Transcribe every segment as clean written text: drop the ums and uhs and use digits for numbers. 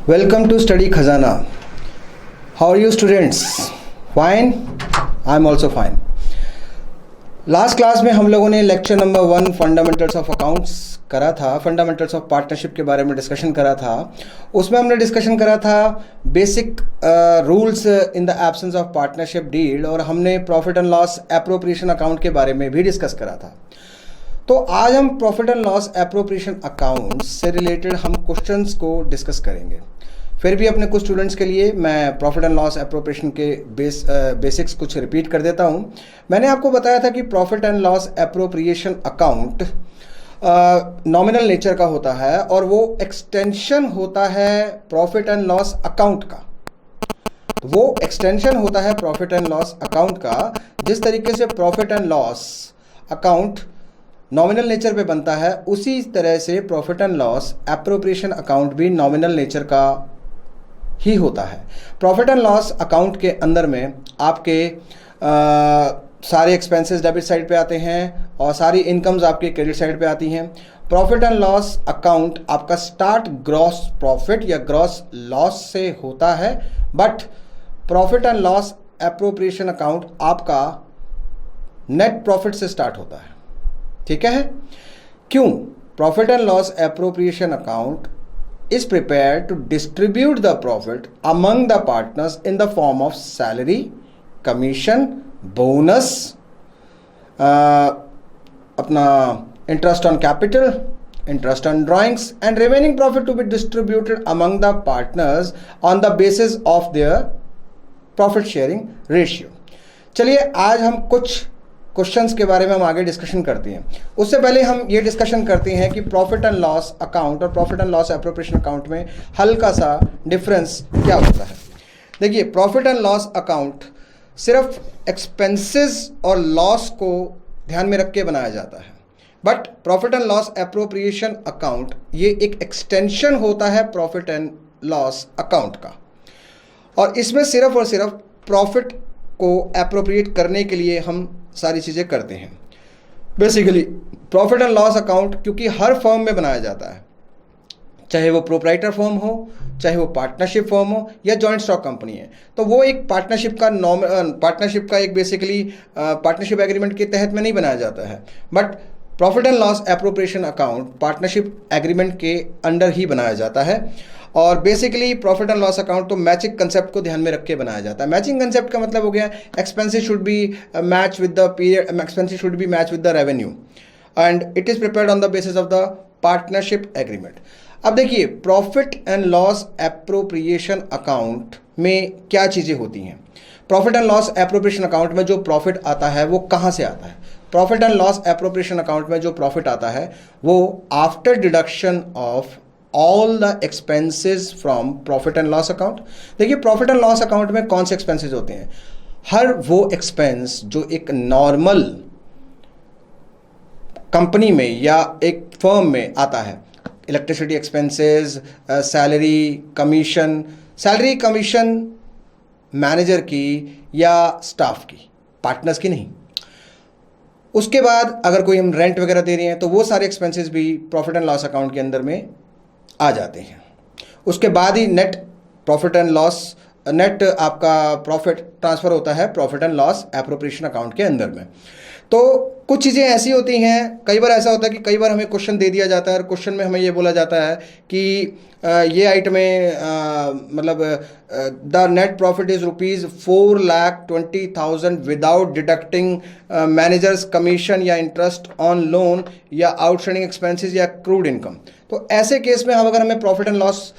Welcome to Study Khazana. How are you students? Fine? I am also fine. Last class में हम लोगों ने lecture number 1 fundamentals of accounts करा था, fundamentals of partnership के बारे में डिस्कशन करा था। उसमें हमने डिस्कशन करा था basic rules in the absence of partnership deal, और हमने profit and loss appropriation account के बारे में भी डिस्कस करा था। तो आज हम profit and loss appropriation account से रिलेटेड हम क्वेश्चंस को डिस्कस करेंगे। फिर भी अपने कुछ स्टूडेंट्स के लिए मैं प्रॉफिट एंड लॉस एप्रोप्रिएशन के बेसिक्स कुछ रिपीट कर देता हूं। मैंने आपको बताया था कि profit and loss appropriation account nominal nature का होता है और वो एक्सटेंशन होता है प्रॉफिट एंड लॉस अकाउंट का। तो वो एक्सटेंशन होता है प्रॉफिट एंड लॉस अकाउंट का। जिस तरीके से profit and loss account nominal nature पे बनता है, उसी तरह से profit and loss appropriation account भी नॉमिनल नेचर का ही होता है। प्रॉफिट एंड लॉस अकाउंट के अंदर में आपके सारे एक्सपेंसेस डेबिट साइड पे आते हैं और सारी इनकम्स आपके क्रेडिट साइड पे आती हैं। प्रॉफिट एंड लॉस अकाउंट आपका स्टार्ट ग्रॉस प्रॉफिट या ग्रॉस लॉस से होता है, but profit and loss appropriation account आपका नेट प्रॉफिट से स्टार्ट होता है। ठीक है? क्यों? Profit and loss appropriation account is prepared to distribute the profit among the partners in the form of salary, commission, bonus, अपना interest on capital, interest on drawings, and remaining profit to be distributed among the partners on the basis of their profit sharing ratio. चलिए आज हम कुछ questions के बारे में हम आगे डिस्कशन करते हैं। उससे पहले हम ये डिस्कशन करते हैं कि प्रॉफिट एंड लॉस अकाउंट और profit and loss appropriation account में हल्का सा डिफरेंस क्या होता है। देखिए, प्रॉफिट एंड लॉस अकाउंट सिर्फ एक्सपेंसेस और लॉस को ध्यान में रख के बनाया जाता है, but profit and loss appropriation account ये एक एक्सटेंशन होता है प्रॉफिट एंड लॉस अकाउंट का, और इसमें सिर्फ और सिर्फ प्रॉफिट को एप्रोप्रिएट करने के लिए हम सारी चीज़ें करते हैं। Basically profit and loss account क्योंकि हर फर्म में बनाया जाता है, चाहे वो प्रोप्राइटर फर्म हो, चाहे वो पार्टनरशिप फर्म हो या जॉइंट स्टॉक कंपनी है, तो वो एक पार्टनरशिप का एक बेसिकली पार्टनरशिप एग्रीमेंट के तहत में नहीं बनाया जाता है, but profit and loss appropriation account partnership agreement के अंडर ही बनाया जाता है। और basically profit and loss account तो मैचिंग कंसेप्ट को ध्यान में रख के बनाया जाता है। मैचिंग कंसेप्ट का मतलब हो गया expenses should be match with the period, expenses should be match with the revenue, and it is prepared on the basis of the partnership agreement. अब देखिए, profit and loss appropriation account में क्या चीज़ें होती हैं। Profit and loss appropriation account में जो profit आता है वो कहाँ से आता है? Profit and loss appropriation account में जो प्रॉफिट आता है वो after deduction of all the expenses from profit and loss account. देखिए, प्रॉफिट एंड लॉस अकाउंट में कौन से एक्सपेंसेस होते हैं? हर वो एक्सपेंस जो एक नॉर्मल कंपनी में या एक फर्म में आता है, electricity expenses, salary commission manager की या स्टाफ की, पार्टनर्स की नहीं। उसके बाद अगर कोई हम रेंट वगैरह दे रहे हैं तो वो सारे एक्सपेंसेस भी प्रॉफिट एंड लॉस अकाउंट के अंदर में आ जाते हैं। उसके बाद ही नेट आपका प्रॉफिट ट्रांसफ़र होता है profit and loss appropriation account के अंदर में। तो कुछ चीज़ें ऐसी होती हैं, कई बार ऐसा होता है कि कई बार हमें क्वेश्चन दे दिया जाता है और क्वेश्चन में हमें ये बोला जाता है कि ये आइटमें मतलब the net profit is ₹4,20,000 without deducting managers commission या इंटरेस्ट ऑन लोन या आउटस्टैंडिंग एक्सपेंसेस या क्रूड इनकम। तो ऐसे केस में हम अगर हमें प्रॉफिट एंड लॉस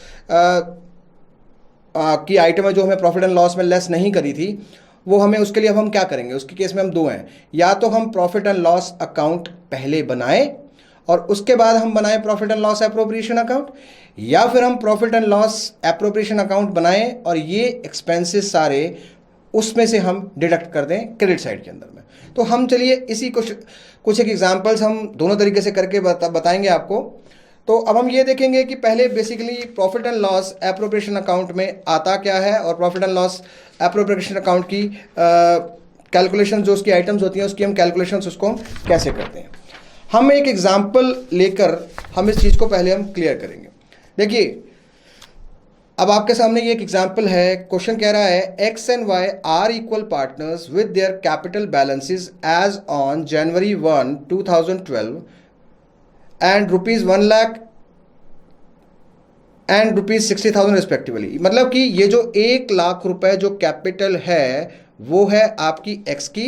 की आइटम है जो हमें प्रॉफिट एंड लॉस में लेस नहीं करी थी, वो हमें उसके लिए अब हम क्या करेंगे? उसके केस में हम दो हैं, या तो हम प्रॉफिट एंड लॉस अकाउंट पहले बनाएं और उसके बाद हम बनाएं profit and loss appropriation account, या फिर हम profit and loss appropriation account बनाएं और ये एक्सपेंसेस सारे उसमें से हम डिडक्ट कर दें क्रेडिट साइड के अंदर में। तो हम चलिए इसी कुछ एक एग्जाम्पल्स हम दोनों तरीके से करके बताएंगे आपको। तो अब हम ये देखेंगे कि पहले basically profit and loss appropriation account में आता क्या है और profit and loss appropriation account की कैलकुलेशन जो उसकी आइटम्स होती हैं उसकी हम कैलकुलेशंस उसको हम कैसे करते हैं। हम एक एग्जाम्पल लेकर हम इस चीज़ को पहले हम क्लियर करेंगे। देखिए, अब आपके सामने ये एक एग्जाम्पल है, क्वेश्चन कह रहा है X and Y are equal partners with their capital balances as on January 1, 2012 and ₹1,00,000 and ₹60,000 respectively. मतलब कि ये जो 1,00,000 रुपए जो कैपिटल है वो है आपकी एक्स की,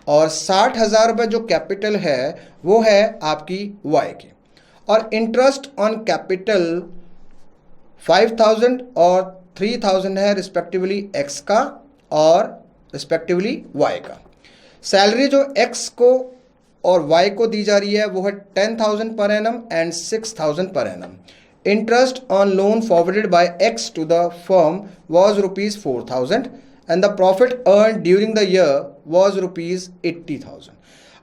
और 60,000 रुपए जो कैपिटल है वो है आपकी वाई की, और इंटरेस्ट ऑन कैपिटल 5,000 और 3,000 है रिस्पेक्टिवली एक्स का और रिस्पेक्टिवली वाई का। सैलरी जो एक्स को और वाई को दी जा रही है वो है 10,000 पर एनम एंड 6,000 पर annum. Interest on loan forwarded by X to the firm was ₹4,000 and the profit earned during the year was ₹80,000।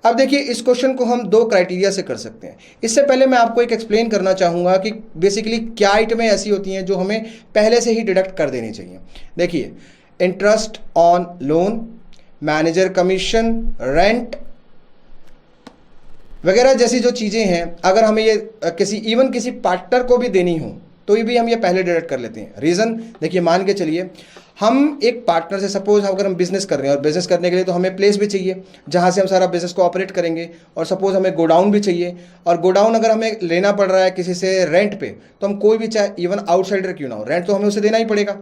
अब देखिए इस क्वेश्चन को हम दो क्राइटेरिया से कर सकते हैं। इससे पहले मैं आपको एक एक्सप्लेन करना चाहूँगा कि बेसिकली क्या आइटमें ऐसी होती हैं जो हमें पहले से ही डिडक्ट कर देनी चाहिए। देखिए, interest on loan, manager commission, rent वगैरह जैसी जो चीज़ें हैं, अगर हमें ये किसी पार्टनर को भी देनी हो तो ये भी हम ये पहले डिडक्ट कर लेते हैं। रीज़न देखिए, मान के चलिए हम एक पार्टनर से, सपोज अगर हम बिज़नेस कर रहे हैं और बिज़नेस करने के लिए तो हमें प्लेस भी चाहिए जहाँ से हम सारा बिज़नेस को ऑपरेट करेंगे, और सपोज हमें गोडाउन भी चाहिए, और गोडाउन अगर हमें लेना पड़ रहा है किसी से रेंट पे, तो हम कोई भी चाहे इवन आउटसाइडर क्यों ना हो, रेंट तो हमें उसे देना ही पड़ेगा।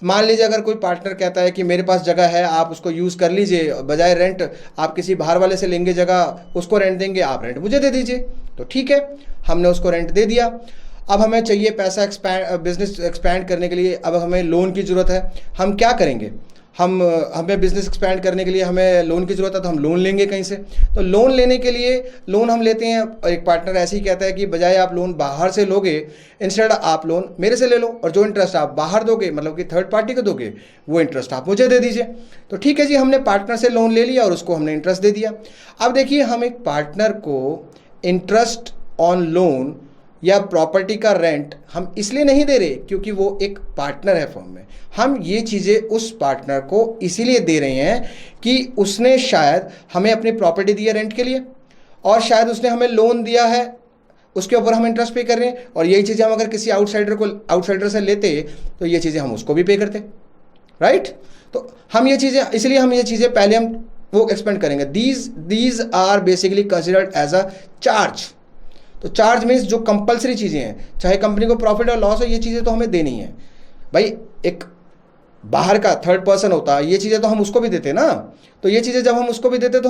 मान लीजिए अगर कोई पार्टनर कहता है कि मेरे पास जगह है, आप उसको यूज़ कर लीजिए, बजाय रेंट आप किसी बाहर वाले से लेंगे जगह, उसको रेंट देंगे, आप रेंट मुझे दे दीजिए, तो ठीक है, हमने उसको रेंट दे दिया। अब हमें चाहिए पैसा बिज़नेस एक्सपैंड करने के लिए, अब हमें लोन की ज़रूरत है। हम क्या करेंगे, हमें बिज़नेस एक्सपैंड करने के लिए हमें लोन की ज़रूरत है, तो हम लोन लेंगे कहीं से। तो लोन लेने के लिए लोन हम लेते हैं, एक पार्टनर ऐसे ही कहता है कि बजाय आप लोन बाहर से लोगे, इंस्टेड आप लोन मेरे से ले लो, और जो इंटरेस्ट आप बाहर दोगे, मतलब कि थर्ड पार्टी को दोगे, वो इंटरेस्ट आप मुझे दे दीजिए। तो ठीक है जी, हमने पार्टनर से लोन ले लिया और उसको हमने इंटरेस्ट दे दिया। अब देखिए, हम एक पार्टनर को इंटरेस्ट ऑन लोन या प्रॉपर्टी का रेंट हम इसलिए नहीं दे रहे क्योंकि वो एक पार्टनर है फर्म में। हम ये चीज़ें उस पार्टनर को इसीलिए दे रहे हैं कि उसने शायद हमें अपनी प्रॉपर्टी दी है रेंट के लिए, और शायद उसने हमें लोन दिया है, उसके ऊपर हम इंटरेस्ट पे कर रहे हैं, और यही चीज़ें हम अगर किसी आउटसाइडर से लेते तो ये चीज़ें हम उसको भी पे करते, राइट। तो हम ये चीज़ें, इसलिए हम ये चीज़ें पहले हम वो एक्सपेंड करेंगे। These are basically considered as a charge. तो चार्ज मीन्स जो कंपलसरी चीज़ें हैं, चाहे कंपनी को प्रॉफिट और लॉस हो, ये चीज़ें तो हमें देनी है भाई। एक बाहर का थर्ड पर्सन होता है, ये चीज़ें तो हम उसको भी देते ना, तो ये चीज़ें जब हम उसको भी देते तो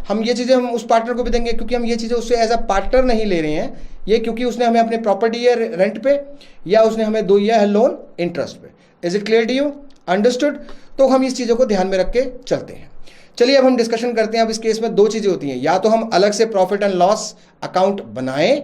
हम ये चीज़ें हम उस पार्टनर को भी देंगे, क्योंकि हम ये चीज़ें उससे एज अ पार्टनर नहीं ले रहे हैं, ये क्योंकि उसने हमें अपनी प्रॉपर्टी दिया रेंट पे, या उसने हमें दिया है लोन इंटरेस्ट पे। Is it clear to you? Understood? तो हम इस चीज़ों को ध्यान में रख के चलते हैं। चलिए अब हम डिस्कशन करते हैं। अब इस केस में दो चीज़ें होती हैं, या तो हम अलग से प्रॉफिट एंड लॉस अकाउंट बनाएं,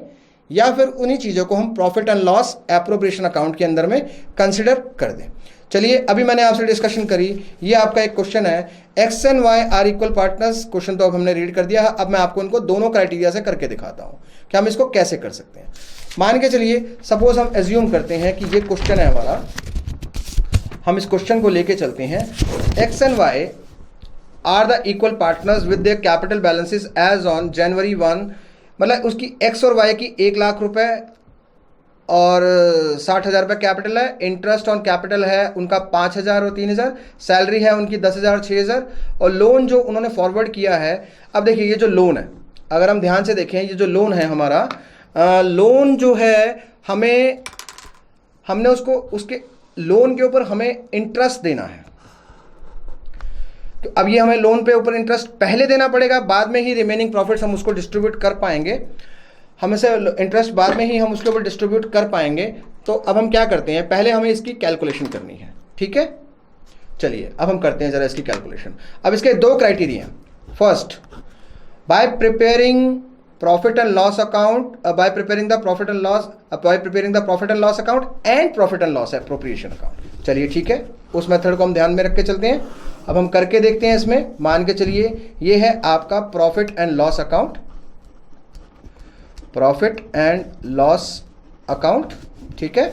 या फिर उन्हीं चीज़ों को हम profit and loss appropriation account के अंदर में कंसिडर कर दें। चलिए, अभी मैंने आपसे डिस्कशन करी, ये आपका एक क्वेश्चन है, X and Y are equal partners. Question तो अब हमने रीड कर दिया है। अब मैं आपको इनको दोनों क्राइटेरिया से करके दिखाता हूँ कि हम इसको कैसे कर सकते हैं। मान के चलिए, सपोज हम एज्यूम करते हैं कि ये क्वेश्चन है हमारा, हम इस क्वेश्चन को लेके चलते हैं। X and Y are the equal partners with their capital balances as on January 1, मतलब उसकी एक्स और वाई की 1,00,000 रुपए और 60,000 रुपये कैपिटल है। इंटरेस्ट ऑन कैपिटल है उनका 5,000 और 3,000। सैलरी है उनकी 10,000 और 6,000। और लोन जो उन्होंने फॉरवर्ड किया है, अब देखिए ये जो लोन है, अगर हम ध्यान से देखें, ये जो लोन है हमारा, लोन जो है हमने उसके लोन के ऊपर हमें इंटरेस्ट देना है। तो अब ये हमें लोन पे ऊपर इंटरेस्ट पहले देना पड़ेगा, बाद में ही रिमेनिंग प्रॉफिट्स हम उसको डिस्ट्रीब्यूट कर पाएंगे। हमें से इंटरेस्ट बाद में ही हम उसके ऊपर डिस्ट्रीब्यूट कर पाएंगे। तो अब हम क्या करते हैं, पहले हमें इसकी कैलकुलेशन करनी है, ठीक है। चलिए अब हम करते हैं जरा इसकी कैलकुलेशन। अब इसके दो क्राइटेरिया हैं। First, bye preparing profit and loss account, bye preparing the profit and loss account and profit and loss appropriation account. चलिए ठीक है, उस मेथड को हम ध्यान में रख के चलते हैं। अब हम करके देखते हैं इसमें। मान के चलिए ये है आपका profit and loss account, profit and loss account, ठीक है।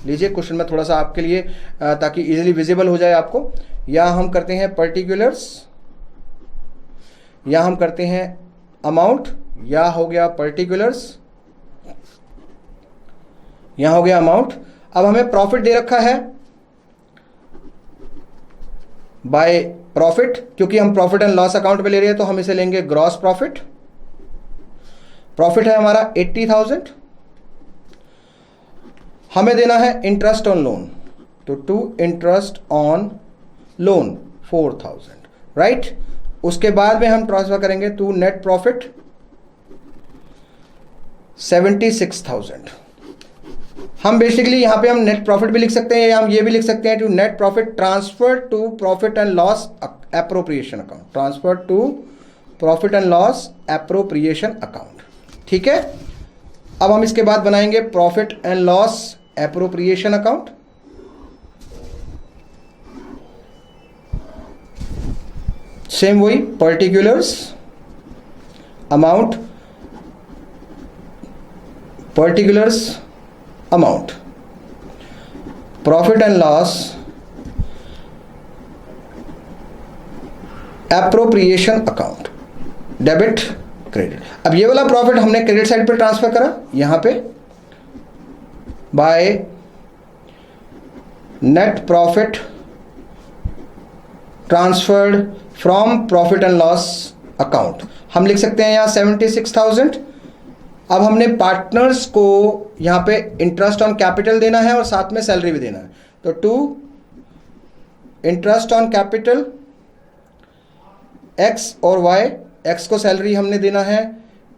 लीजिए क्वेश्चन में थोड़ा सा आपके लिए ताकि इजीली विजिबल हो जाए आपको। या हम करते हैं पर्टिकुलर्स, या हम करते हैं अमाउंट, या हो गया पर्टिकुलर्स, यहाँ हो गया अमाउंट। अब हमें प्रॉफिट दे रखा है बाय प्रॉफिट, क्योंकि हम प्रॉफिट एंड लॉस अकाउंट पे ले रहे हैं तो हम इसे लेंगे ग्रॉस प्रॉफिट। प्रॉफिट है हमारा 80,000। हमें देना है इंटरेस्ट ऑन लोन, तो to interest on loan 4,000, right. उसके बाद में हम ट्रांसफर करेंगे टू नेट प्रॉफिट 76,000। हम बेसिकली यहां पे हम नेट प्रॉफिट भी लिख सकते हैं या हम ये भी लिख सकते हैं to net profit transfer to profit and loss appropriation account, transfer to profit and loss appropriation account, ठीक है। अब हम इसके बाद बनाएंगे profit and loss appropriation account. Same वही particulars amount, particulars amount, profit and loss appropriation account, debit credit. अब ये वाला प्रॉफिट हमने क्रेडिट साइड पे ट्रांसफर करा यहां पे bye net profit transferred from profit and loss account. हम लिख सकते हैं यहां 76,000। अब हमने पार्टनर्स को यहां पे इंटरेस्ट ऑन कैपिटल देना है और साथ में सैलरी भी देना है, तो to interest on capital X और वाई। एक्स को सैलरी हमने देना है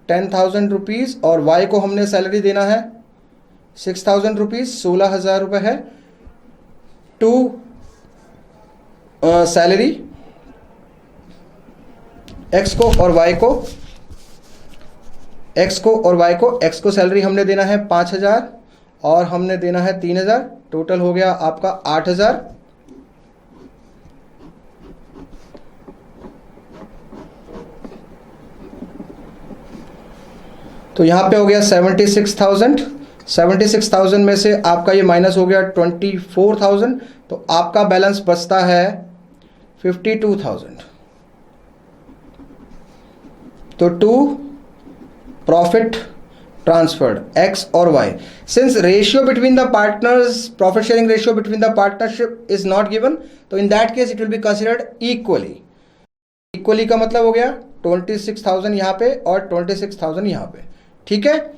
10,000 रुपीज़ और वाई को हमने सैलरी देना है 6,000 रुपीज़, 16,000 रुपये है। टू सैलरी एक्स को और वाई को, एक्स को और वाई को, एक्स को सैलरी हमने देना है 5,000 और हमने देना है 3,000, टोटल हो गया आपका 8,000। तो यहां पे हो गया 76,000। 76,000 में से आपका ये माइनस हो गया 24,000, तो आपका बैलेंस बचता है 52,000। तो टू प्रॉफिट ट्रांसफर्ड एक्स और Y, since ratio between the partners, profit sharing ratio between the partnership is not given, तो in that case it will be considered equally. Equally का मतलब हो गया 26,000 यहां पे और 26,000 यहां पे, ठीक है।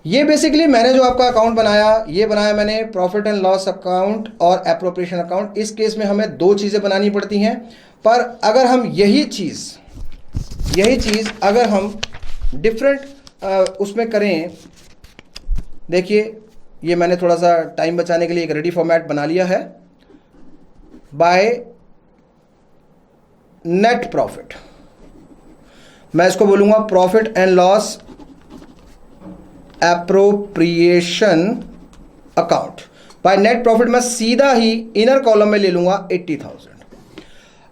ये बेसिकली मैंने जो आपका अकाउंट बनाया, ये बनाया मैंने प्रॉफिट एंड लॉस अकाउंट और एप्रोप्रिएशन अकाउंट। इस केस में हमें दो चीज़ें बनानी पड़ती हैं, पर अगर हम यही चीज़ अगर हम डिफरेंट उसमें करें, देखिए ये मैंने थोड़ा सा टाइम बचाने के लिए एक रेडी फॉर्मेट बना लिया है बाय नेट प्रॉफिट। मैं इसको बोलूंगा profit and loss appropriation account. Bye net profit मैं सीधा ही इनर कॉलम में ले लूंगा 80,000।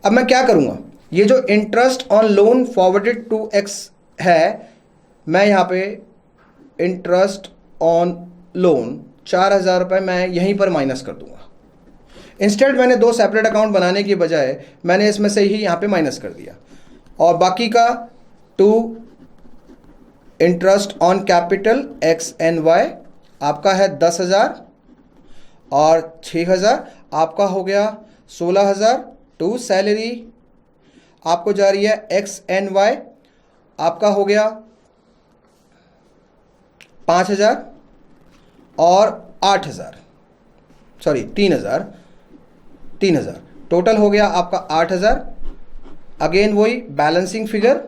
अब मैं क्या करूंगा, ये जो interest on loan forwarded to X है, मैं यहां पे इंटरेस्ट ऑन लोन 4,000 रुपये मैं यहीं पर माइनस कर दूंगा। इंस्टेड मैंने दो सेपरेट अकाउंट बनाने की बजाय मैंने इसमें से ही यहां पे माइनस कर दिया, और बाकी का to interest on capital X and Y आपका है 10,000 और 6,000, आपका हो गया 16,000। टू सैलरी आपको जा रही है एक्स एंड वाई, आपका हो गया 5,000 और 8,000, सॉरी 3,000, टोटल हो गया आपका 8,000। अगेन वही बैलेंसिंग फिगर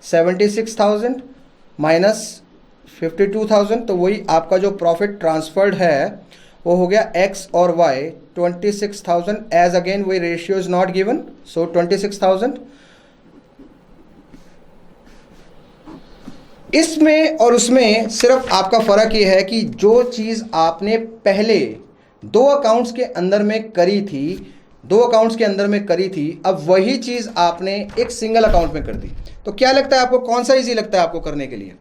76,000 माइनस 52,000, तो वही आपका जो प्रॉफिट ट्रांसफर्ड है वो हो गया एक्स और वाई 26,000। एज अगेन वही रेशियो इज नॉट गिवन, सो 26,000। इसमें और उसमें सिर्फ आपका फर्क ये है कि जो चीज आपने पहले दो अकाउंट्स के अंदर में करी थी, अब वही चीज आपने एक सिंगल अकाउंट में कर दी। तो क्या लगता है आपको, कौन सा इजी लगता है आपको करने के लिए?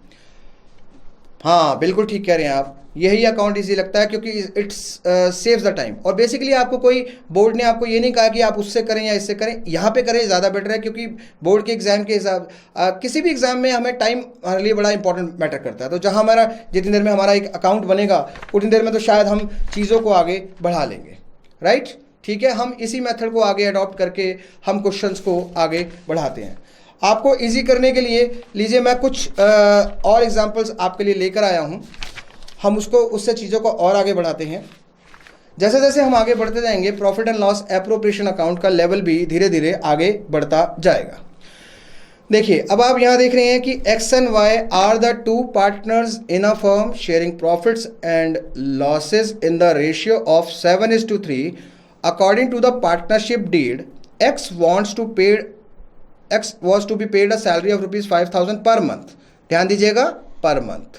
हाँ बिल्कुल ठीक कह रहे हैं आप, यही अकाउंट इजी लगता है क्योंकि इट्स सेव्स द टाइम। और बेसिकली आपको कोई बोर्ड ने आपको ये नहीं कहा कि आप उससे करें या इससे करें, यहाँ पे करें ज़्यादा बेटर है, क्योंकि बोर्ड के एग्जाम के हिसाब किसी भी एग्जाम में हमें टाइम हमारे लिए बड़ा इंपॉर्टेंट मैटर करता है। तो जहाँ हमारा जितनी देर में हमारा एक अकाउंट बनेगा उतनी देर में तो शायद हम चीज़ों को आगे बढ़ा लेंगे, राइट। ठीक है, हम इसी मेथड को आगे अडॉप्ट करके हम क्वेश्चंस को आगे बढ़ाते हैं। आपको इजी करने के लिए लीजिए मैं कुछ और एग्जांपल्स आपके लिए लेकर आया हूं, हम उससे चीज़ों को और आगे बढ़ाते हैं। जैसे जैसे हम आगे बढ़ते जाएंगे profit and loss appropriation account का लेवल भी धीरे धीरे आगे बढ़ता जाएगा। देखिए अब आप यहाँ देख रहे हैं कि X and Y are the two partners in a firm sharing profits and losses in the ratio of 7:3 according to the partnership deed. X was to be paid a salary of ₹5,000 per month, ध्यान दीजिएगा per month.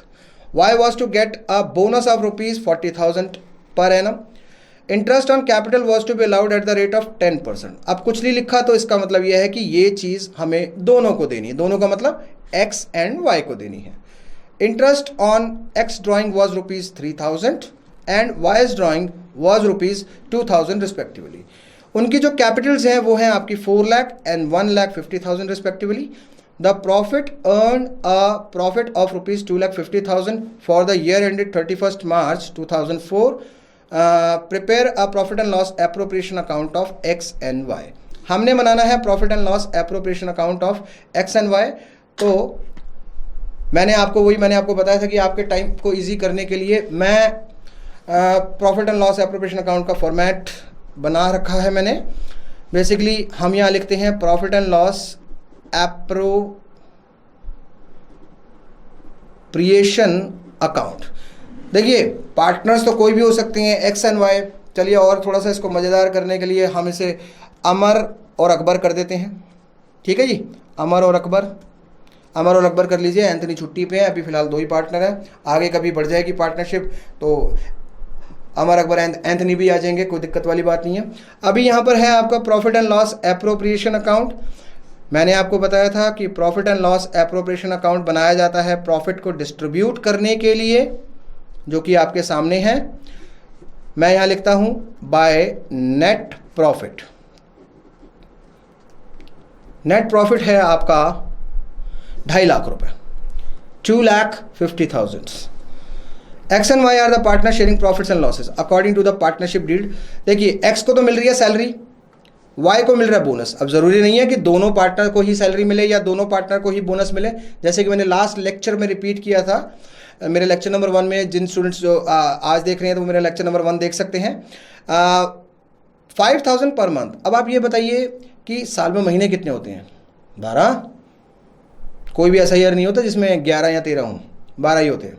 Y was to get a bonus of ₹40,000 per annum. Interest on capital was to be allowed at the rate of 10%. अब कुछ नहीं लिखा तो इसका मतलब यह है कि ये चीज़ हमें दोनों को देनी है, दोनों का मतलब X and Y को देनी है। Interest on X drawing was ₹3,000 and Y's drawing was ₹2,000 respectively. उनकी जो कैपिटल्स हैं वो हैं आपकी 4 lakh and 1,50,000 respectively. The profit earn a profit of ₹2,50,000 for the year ended 31 March 2004। Prepare a profit and loss appropriation account of X and Y. हमने बनाना है profit and loss appropriation account of X and Y. तो मैंने आपको बताया था कि आपके टाइम को ईजी करने के लिए मैं profit and loss appropriation account का फॉर्मेट बना रखा है मैंने। बेसिकली हम यहाँ लिखते हैं profit and loss appropriation account. देखिए पार्टनर्स तो कोई भी हो सकते हैं, एक्स एंड वाई। चलिए और थोड़ा सा इसको मज़ेदार करने के लिए हम इसे अमर और अकबर कर देते हैं। ठीक है जी, अमर और अकबर कर लीजिए। एंथनी छुट्टी पे है, अभी फ़िलहाल 2 ही पार्टनर हैं, आगे कभी बढ़ जाएगी पार्टनरशिप तो अमर अकबर एंथनी भी आ जाएंगे, कोई दिक्कत वाली बात नहीं है। अभी यहाँ पर है आपका profit and loss appropriation account. मैंने आपको बताया था कि profit and loss appropriation account बनाया जाता है प्रॉफिट को डिस्ट्रीब्यूट करने के लिए, जो कि आपके सामने है। मैं यहाँ लिखता हूँ by net profit. Net profit है आपका 2.5 लाख रुपए, 2,50,000। X and Y are the partner sharing profits and losses according to the partnership deed. देखिए एक्स को तो मिल रही है सैलरी, वाई को मिल रहा है बोनस। अब ज़रूरी नहीं है कि दोनों पार्टनर को ही सैलरी मिले या दोनों पार्टनर को ही बोनस मिले। जैसे कि मैंने लास्ट लेक्चर में रिपीट किया था, मेरे लेक्चर नंबर 1 में जिन स्टूडेंट्स जो आज देख रहे हैं तो वो मेरा लेक्चर नंबर 1 देख सकते हैं। 5,000 पर मंथ। अब आप ये बताइए कि साल में महीने कितने होते हैं? 12। कोई भी ऐसा ईयर नहीं होता जिसमें 11 या 13 हों, 12 ही होते हैं।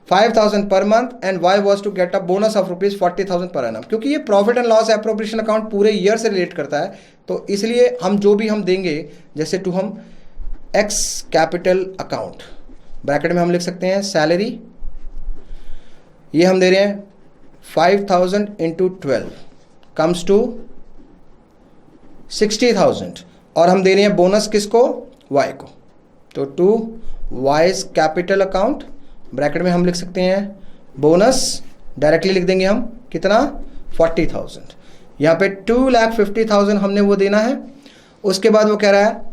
5,000 per month and Y was to get a bonus of ₹40,000 per annum। क्योंकि ये profit and loss appropriation account पूरे ईयर से रिलेट करता है, तो इसलिए हम जो भी हम देंगे, जैसे टू हम एक्स कैपिटल अकाउंट, ब्रैकेट में हम लिख सकते हैं सैलरी, ये हम दे रहे हैं 5,000 into 12 कम्स टू 60,000, और हम दे रहे हैं बोनस किसको? Y को। तो to Y's capital account, bracket में हम लिख सकते हैं बोनस, डायरेक्टली लिख देंगे हम कितना? 40,000। यहाँ पे 2,50,000 हमने वो देना है। उसके बाद वो कह रहा है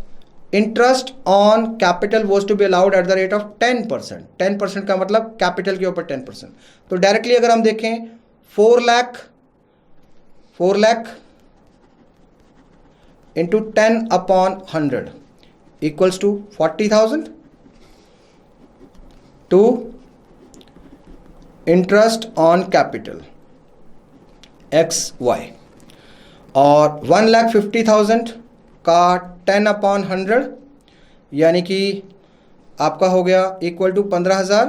interest on capital was to be allowed at the rate of 10%। 10% का मतलब कैपिटल के ऊपर 10%। तो डायरेक्टली अगर हम देखें 4 lakh into 10/100 equals to 40,000 to interest on capital XY, और 1,50,000 का 10/100 यानी कि आपका हो गया इक्वल टू 15,000।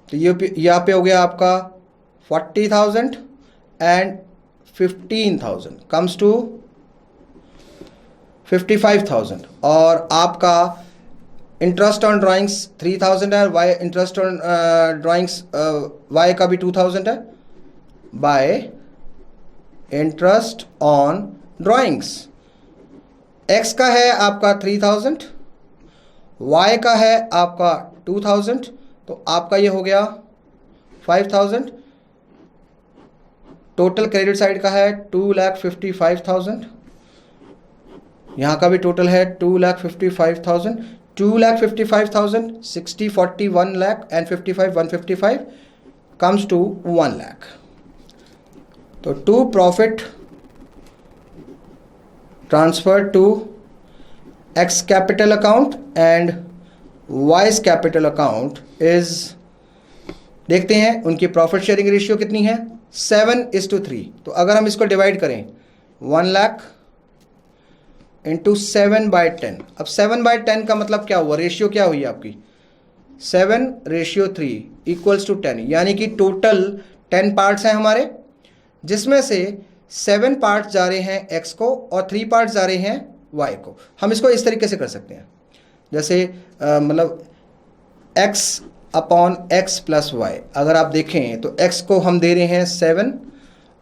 तो ये यहाँ पे हो गया आपका 40,000 एंड 15,000 कम्स टू 55,000, और आपका इंटरेस्ट ऑन ड्राइंग्स 3,000 है, Y interest on drawings Y का भी 2,000 है, by interest on drawings X का है आपका 3,000, वाई का है आपका 2,000, तो आपका ये हो गया 5000। टोटल क्रेडिट साइड का है 2,55,000, यहाँ का भी टोटल है 2,55,000। 2,55,000, 60, 40, 1 lakh and 55, 155 comes to 1 lakh. तो to profit transferred to X capital account and Y's capital account is, देखते हैं उनकी प्रॉफिट शेयरिंग रेशियो कितनी है, 7:3। तो अगर हम इसको डिवाइड करें 1 लाख इंटू 7/10, अब 7/10 का मतलब क्या हुआ, रेशियो क्या हुई आपकी 7:3 इक्वल्स टू 10, यानी कि टोटल 10 पार्ट्स हैं हमारे, जिसमें से 7 पार्ट्स जा रहे हैं x को और 3 पार्ट्स जा रहे हैं y को। हम इसको इस तरीके से कर सकते हैं, जैसे मतलब x upon x plus Y. अगर आप देखें तो x को हम दे रहे हैं 7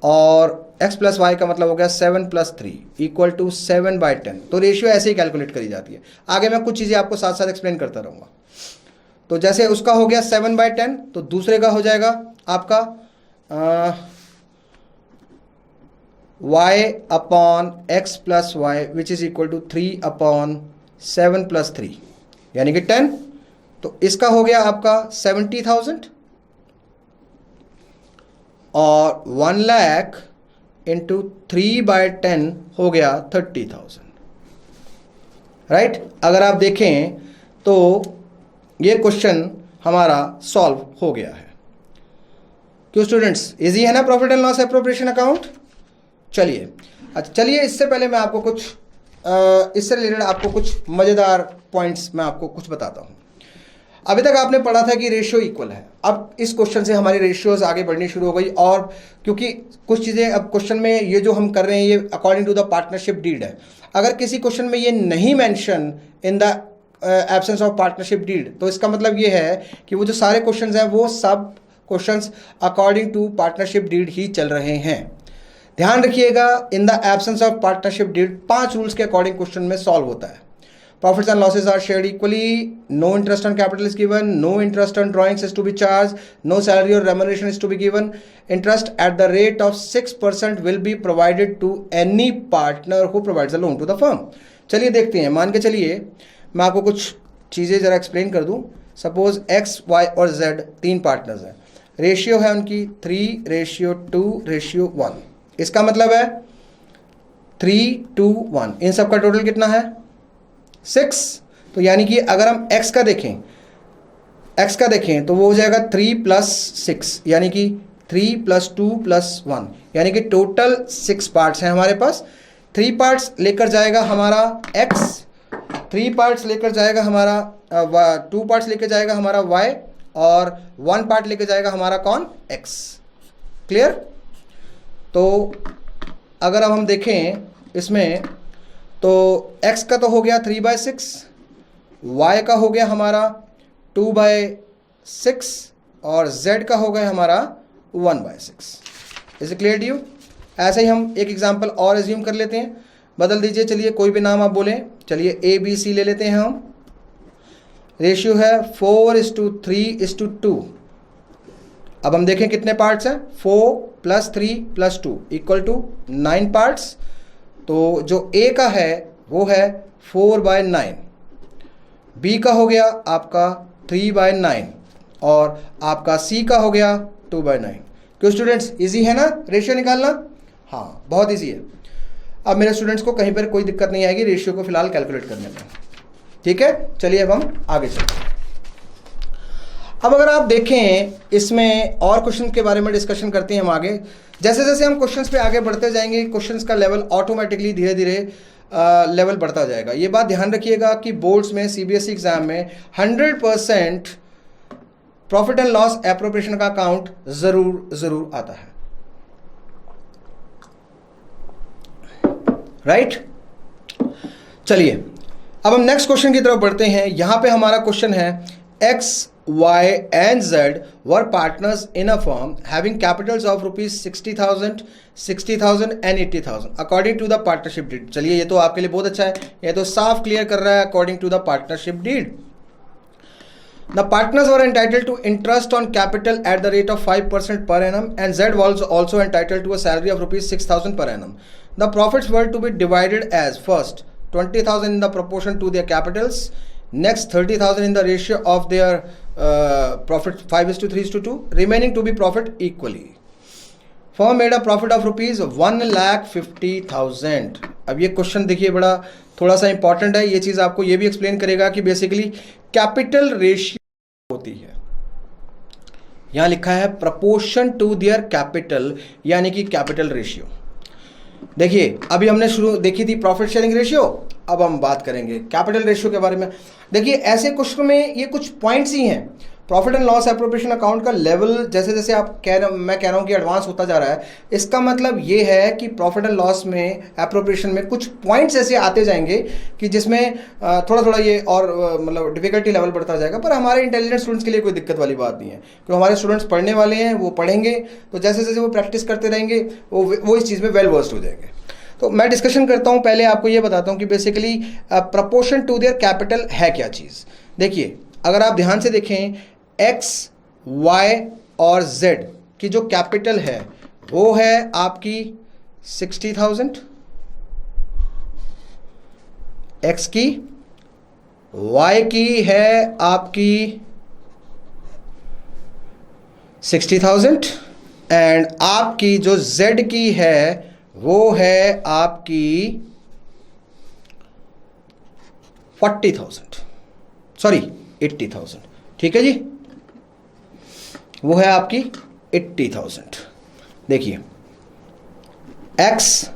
और x प्लस वाई का मतलब हो गया 7 + 3 इक्वल टू 7/10। तो रेशियो ऐसे ही कैलकुलेट करी जाती है। आगे मैं कुछ चीज़ें आपको साथ साथ एक्सप्लेन करता रहूँगा। तो जैसे उसका हो गया 7/10, तो दूसरे का हो जाएगा आपका y upon x plus Y which is equal to 3/7 + 3 यानी कि 10। तो इसका हो गया आपका 70,000 और 1 लाख इंटू 3/10 हो गया 30,000, राइट। अगर आप देखें तो ये क्वेश्चन हमारा सॉल्व हो गया है। क्यों स्टूडेंट्स, इजी है ना profit and loss appropriation account. चलिए अच्छा, चलिए इससे पहले मैं आपको कुछ इससे रिलेटेड आपको कुछ मज़ेदार पॉइंट्स मैं आपको कुछ बताता हूँ। अभी तक आपने पढ़ा था कि रेशियो इक्वल है। अब इस क्वेश्चन से हमारी रेशियोज आगे बढ़नी शुरू हो गई, और क्योंकि कुछ चीज़ें अब क्वेश्चन में ये जो हम कर रहे हैं ये according to the partnership deed है। अगर किसी क्वेश्चन में ये नहीं mention in the absence of partnership deed, तो इसका मतलब ये है कि वो जो सारे क्वेश्चंस हैं वो सब questions according to partnership deed ही चल रहे हैं। ध्यान रखिएगा, in the absence of partnership deed 5 rules के अकॉर्डिंग क्वेश्चन में सॉल्व होता है। Profits and losses are shared equally. No interest on capital is given. No interest on drawings is to be charged. No salary or remuneration is to be given. Interest at the rate of 6% will be provided to any partner who provides a loan to the firm. चलिए देखते हैं। मान के चलिए मैं आपको कुछ चीज़ें ज़रा एक्सप्लेन कर दूँ। सपोज x, y और z 3 पार्टनर्स हैं। रेशियो है उनकी 3:2:1। इसका मतलब है 3:1। इन सब का टोटल कितना है 6। तो यानी कि अगर हम x का देखें तो वो हो जाएगा 3 + 6 यानी कि 3 + 2 + 1 यानी कि टोटल 6 पार्ट्स हैं हमारे पास। 3 पार्ट्स लेकर जाएगा हमारा x, 3 पार्ट्स लेकर जाएगा हमारा 2 पार्ट्स लेकर जाएगा हमारा y और 1 पार्ट लेकर जाएगा हमारा कौन x। क्लियर। तो अगर अब हम देखें इसमें तो x का तो हो गया 3/6, y का हो गया हमारा 2/6 और z का हो गया हमारा 1/6। Is clear to you. ऐसे ही हम एक एग्जांपल और एज्यूम कर लेते हैं। बदल दीजिए, चलिए कोई भी नाम आप बोलें। चलिए ABC ले लेते हैं हम। रेशियो है 4:3:2। अब हम देखें कितने पार्ट्स हैं, 4 + 3 + 2 इक्वल टू 9 पार्ट्स। तो जो A का है वो है 4/9, B का हो गया आपका 3/9 और आपका C का हो गया 2/9। क्यों स्टूडेंट्स, इजी है ना रेशियो निकालना। हाँ, बहुत इजी है। अब मेरे स्टूडेंट्स को कहीं पर कोई दिक्कत नहीं आएगी रेशियो को फिलहाल कैलकुलेट करने में। ठीक है, चलिए अब हम आगे चलते हैं। अब अगर आप देखें इसमें और क्वेश्चन के बारे में डिस्कशन करते हैं हम आगे। जैसे जैसे हम क्वेश्चंस पे आगे बढ़ते जाएंगे क्वेश्चंस का लेवल ऑटोमेटिकली धीरे धीरे लेवल बढ़ता जाएगा। ये बात ध्यान रखिएगा कि बोर्ड्स में CBSE एग्जाम में 100% प्रॉफिट एंड लॉस एप्रोप्रिएशन का अकाउंट जरूर आता है। राइट। चलिए अब हम नेक्स्ट क्वेश्चन की तरफ बढ़ते हैं। यहां पे हमारा क्वेश्चन है X, Y and Z were partners in a firm having capitals of rupees 60,000, 60,000 and 80,000 according to the partnership deed। चलिए ये तो आपके लिए बहुत अच्छा है, ये तो साफ क्लियर कर रहा है according to the partnership deed. The partners were entitled to interest on capital at the rate of 5% per annum, and Z was also entitled to a salary of rupees 6,000 per annum. The profits were to be divided as first 20,000 in the proportion to their capitals, next 30,000 in the ratio of their profit 5:3:2, remaining to be profit equally. Firm made a profit of rupees 1,50,000. अब ये question देखिए बड़ा थोड़ा सा important है, ये चीज़ आपको ये भी एक्सप्लेन करेगा कि बेसिकली कैपिटल रेशियो होती है, यहां लिखा है प्रपोर्शन टू देयर कैपिटल, यानी कि कैपिटल रेशियो। देखिए अभी हमने शुरू देखी थी प्रॉफिट शेयरिंग रेशियो, अब हम बात करेंगे कैपिटल रेशियो के बारे में। देखिए ऐसे क्वेश्चन में ये कुछ पॉइंट्स ही हैं। Profit and loss appropriation account का लेवल जैसे जैसे मैं कह रहा हूँ कि एडवांस होता जा रहा है, इसका मतलब ये है कि प्रॉफिट एंड लॉस में एप्रोप्रिएशन में कुछ पॉइंट्स ऐसे आते जाएंगे कि जिसमें थोड़ा थोड़ा ये और मतलब डिफिकल्टी लेवल बढ़ता जाएगा। पर हमारे इंटेलिजेंट स्टूडेंट्स के लिए कोई दिक्कत वाली बात नहीं है, क्योंकि हमारे स्टूडेंट्स पढ़ने वाले हैं, वो पढ़ेंगे तो जैसे जैसे वो प्रैक्टिस करते रहेंगे वो इस चीज़ में वेल वर्स्ड हो जाएंगे। तो मैं डिस्कशन करता हूँ, पहले आपको ये बताता हूँ कि basically proportion to their capital है क्या चीज़। देखिए अगर आप ध्यान से देखें, एक्स वाई और जेड की जो कैपिटल है वो है आपकी 60,000, एक्स की, वाई की है आपकी 60,000 एंड आपकी जो जेड की है वो है आपकी 40,000, सॉरी 80,000, ठीक है जी, वो है आपकी 80,000। देखिए x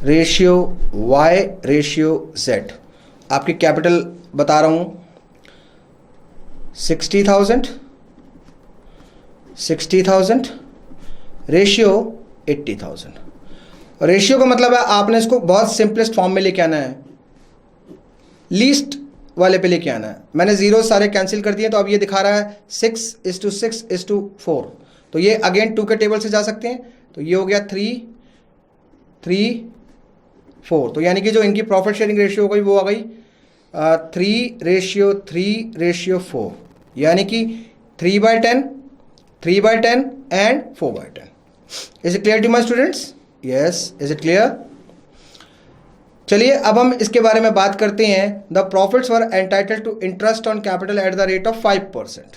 ratio y ratio z, आपकी कैपिटल बता रहा हूं 60,000 रेशियो 80,000। रेशियो का मतलब है आपने इसको बहुत सिंपलेस्ट फॉर्म में लेके आना है, लीस्ट वाले पे लेके आना है। मैंने जीरो सारे कैंसिल कर दिए, तो अब ये दिखा रहा है 6:6:4, तो ये अगेन 2 के टेबल से जा सकते हैं, तो ये हो गया 3:3:4, तो यानी कि जो इनकी प्रॉफिट शेयरिंग रेशियो हो गई वो आ गई 3:3:4, यानी कि 3/10, 3/10 एंड 4/10। Is it clear to my students? Yes, is it clear? चलिए अब हम इसके बारे में बात करते हैं। The profits were entitled to interest on capital at the rate of 5%।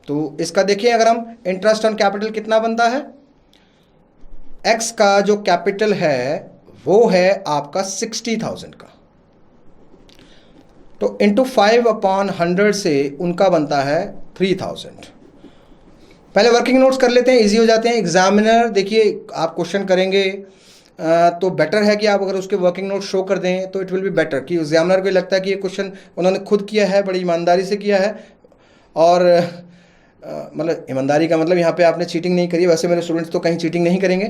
तो इसका देखिए, अगर हम इंटरेस्ट ऑन कैपिटल कितना बनता है, एक्स का जो कैपिटल है वो है आपका 60,000 का, तो इंटू 5/100 से उनका बनता है 3,000। पहले वर्किंग नोट्स कर लेते हैं, इजी हो जाते हैं। एग्जामिनर देखिए आप क्वेश्चन करेंगे तो बेटर है कि आप अगर उसके वर्किंग नोट शो कर दें तो इट विल बी बेटर, कि एग्जामिनर को लगता है कि ये क्वेश्चन उन्होंने खुद किया है, बड़ी ईमानदारी से किया है, और मतलब ईमानदारी का मतलब यहाँ पे आपने चीटिंग नहीं करी। वैसे मेरे स्टूडेंट्स तो कहीं चीटिंग नहीं करेंगे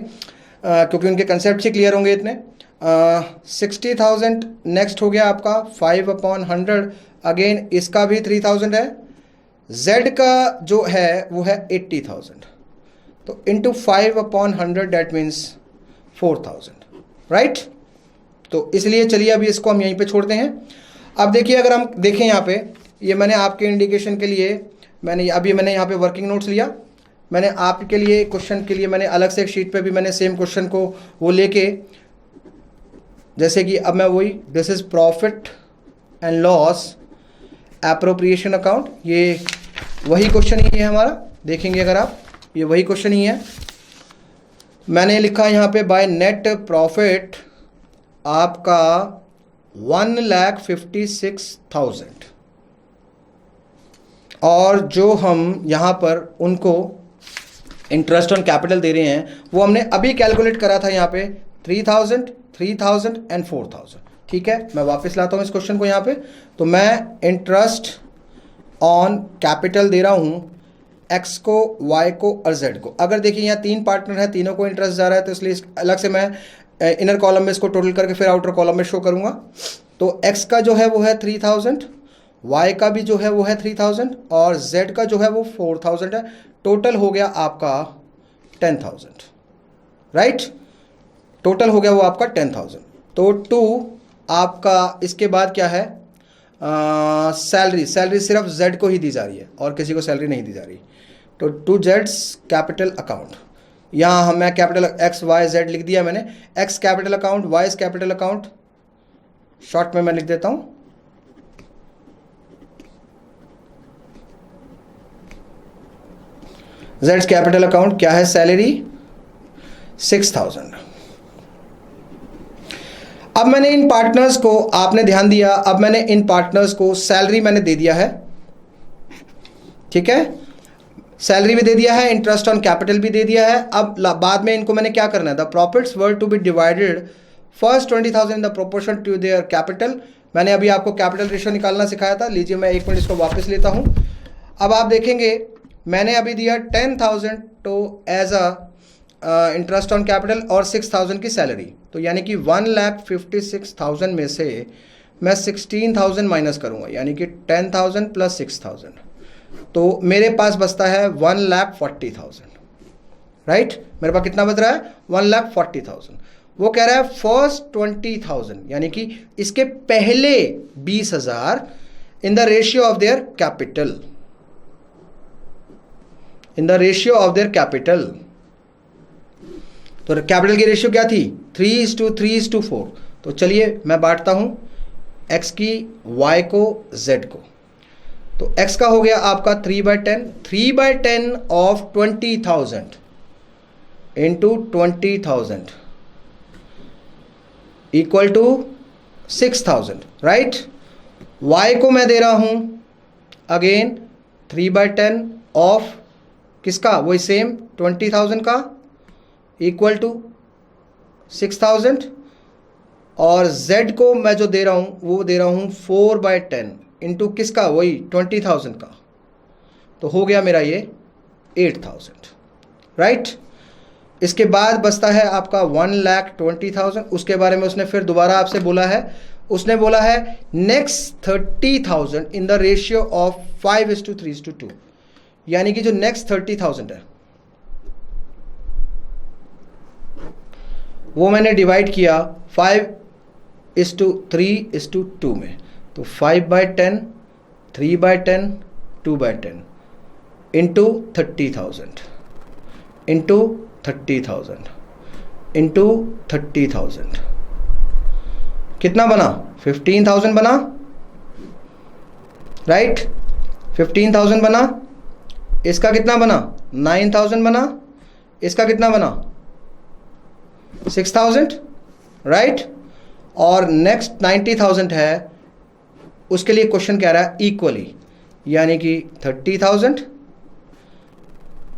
क्योंकि उनके कंसेप्ट ही क्लियर होंगे इतने। 60,000 नेक्स्ट हो गया आपका 5/100, अगेन इसका भी 3,000 है। Z का जो है वो है 80,000, तो इंटू 5/100 डेट मीन्स 4,000, राइट। तो इसलिए चलिए अभी इसको हम यहीं पे छोड़ते हैं। अब देखिए अगर हम देखें यहाँ पे, ये मैंने आपके इंडिकेशन के लिए मैंने यहाँ पे वर्किंग नोट्स लिया। मैंने आपके लिए क्वेश्चन के लिए मैंने अलग से एक शीट पे भी मैंने सेम क्वेश्चन को वो लेके, जैसे कि अब मैं वही, this is profit and loss appropriation account, ये वही क्वेश्चन ही है हमारा। देखेंगे अगर आप, ये वही क्वेश्चन ही है। मैंने लिखा यहाँ पे बाय नेट प्रॉफिट आपका 1,56,000, और जो हम यहाँ पर उनको इंटरेस्ट ऑन कैपिटल दे रहे हैं वो हमने अभी कैलकुलेट करा था यहाँ पे 3,000, 3,000 एंड 4,000। ठीक है, मैं वापस लाता हूँ इस क्वेश्चन को यहाँ पे। तो मैं इंटरेस्ट ऑन कैपिटल दे रहा हूँ एक्स को, वाई को और जेड को। अगर देखिए यहाँ 3 पार्टनर है, तीनों को इंटरेस्ट जा रहा है, तो इसलिए अलग से मैं इनर कॉलम में इसको टोटल करके फिर आउटर कॉलम में शो करूँगा। तो एक्स का जो है वो है 3,000, वाई का भी जो है वो है 3,000 और जेड का जो है वो 4,000 है। टोटल हो गया आपका 10,000, राइट। टोटल हो गया वो आपका 10,000। तो 2 आपका, इसके बाद क्या है, सैलरी, सैलरी सिर्फ जेड को ही दी जा रही है और किसी को सैलरी नहीं दी जा रही। तो टू जेड्स कैपिटल अकाउंट, यहाँ मैं कैपिटल एक्स वाई जेड लिख दिया मैंने। X capital account, Y capital account, short में मैं लिख देता हूँ जेड्स कैपिटल अकाउंट क्या है, सैलरी 6000। अब मैंने इन पार्टनर्स को, आपने ध्यान दिया, अब मैंने इन पार्टनर्स को सैलरी मैंने दे दिया है, ठीक है, सैलरी भी दे दिया है, इंटरेस्ट ऑन कैपिटल भी दे दिया है। अब बाद में इनको मैंने क्या करना है, the profits were to be divided first 20,000 in the proportion to their capital. मैंने अभी आपको कैपिटल रेशियो निकालना सिखाया था, लीजिए मैं 1 मिनट इसको वापस लेता हूं। अब आप देखेंगे मैंने अभी दिया 10,000 तो as a interest on capital और 6,000 की सैलरी, तो यानी कि 1,56,000 में से मैं 16,000 माइनस करूंगा, यानी कि 10,000 प्लस 6,000, तो मेरे पास बचता है 1,40,000, राइट। मेरे पास कितना बच रहा है, 1,40,000। वो कह रहा है फर्स्ट 20,000, यानी कि इसके पहले 20,000 in the ratio of their capital, in the ratio of their capital. तो कैपिटल की रेशियो क्या थी, 3:3:4। तो चलिए मैं बांटता हूं x की y को z को। तो x का हो गया आपका 3/10, 3/10 of 20,000 into 20,000 equal to 6,000, right. y को मैं दे रहा हूं अगेन 3/10 ऑफ किसका, वही सेम 20,000 का इक्वल टू 6,000, और z को मैं जो दे रहा हूं वो दे रहा हूं 4/10 इंटू किसका, वही 20,000 का, तो हो गया मेरा ये 8,000, राइट। इसके बाद बचता है आपका 1,20,000। उसके बारे में उसने फिर दोबारा आपसे बोला है, उसने बोला है next 30,000 in the ratio of 5:3:2, यानी कि जो नेक्स्ट 30,000 है वो मैंने डिवाइड किया 5:3:2 में। तो 5/10, 3/10, 2/10 इंटू 30,000 इंटू 30,000 इंटू 30,000 कितना बना, 15,000 बना, राइट। 15,000 बना, इसका कितना बना, 9,000 बना, इसका कितना बना, 6,000, राइट। और नेक्स्ट 90,000 है, उसके लिए क्वेश्चन कह रहा है इक्वली, यानी कि 30,000,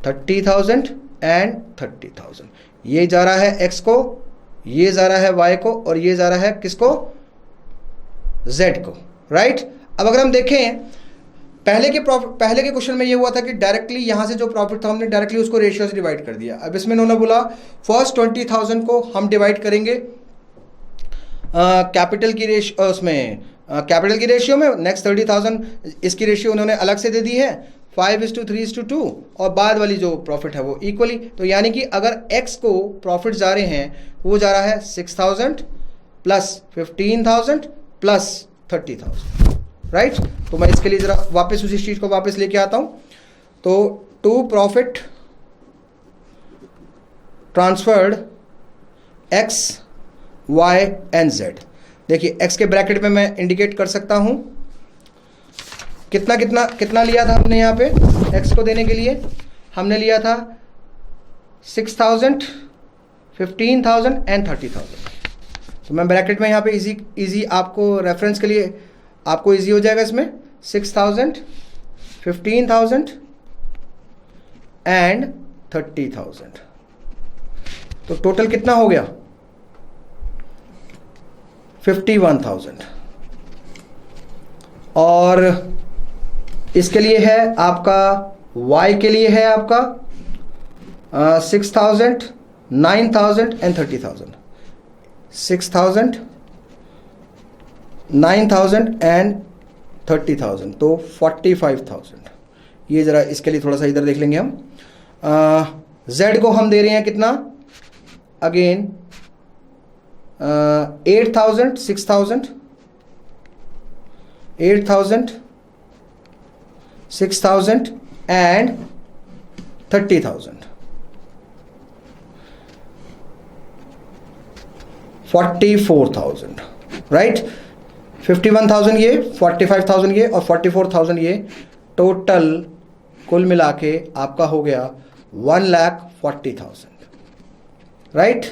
30,000 एंड 30,000। ये जा रहा है x को, ये जा रहा है y को, और ये जा रहा है किसको, z को, राइट। अब अगर हम देखें पहले के क्वेश्चन में ये हुआ था कि डायरेक्टली यहाँ से जो प्रॉफिट था हमने डायरेक्टली उसको रेशियो से डिवाइड कर दिया। अब इसमें उन्होंने बोला फर्स्ट 20,000 को हम डिवाइड करेंगे कैपिटल की रेशियो, उसमें कैपिटल की रेशियो में, नेक्स्ट 30,000 इसकी रेशियो उन्होंने अलग से दे दी है 5:3:2, और बाद वाली जो प्रॉफिट है वो इक्वली। तो यानी कि अगर x को प्रॉफिट जा रहे हैं वो जा रहा है 6,000 प्लस 15,000 प्लस 30,000, राइट। तो मैं इसके लिए जरा वापस उसी चीज को वापस लेके आता हूं। तो to profit transferred x, y and z। देखिए x के ब्रैकेट में मैं इंडिकेट कर सकता हूं कितना कितना कितना लिया था हमने यहाँ पे x को देने के लिए, हमने लिया था 6,000, 15,000 एंड 30,000। तो मैं ब्रैकेट में यहाँ पे इजी आपको रेफरेंस के लिए आपको इजी हो जाएगा, इसमें 6,000, 15,000 एंड 30,000। तो टोटल कितना हो गया, 51,000। और इसके लिए है आपका y के लिए है आपका 6,000, 9,000 एंड 30,000, 6,000, 9,000 एंड 30,000, तो 45,000। ये जरा इसके लिए थोड़ा सा इधर देख लेंगे हम। z को हम दे रहे हैं कितना, अगेन 8,000, 6,000 8,000, 6,000 and 30,000. 44,000, राइट. 51,000 ये, 45,000 ये और 44,000 ये, टोटल कुल मिला के आपका हो गया 1,40,000, right.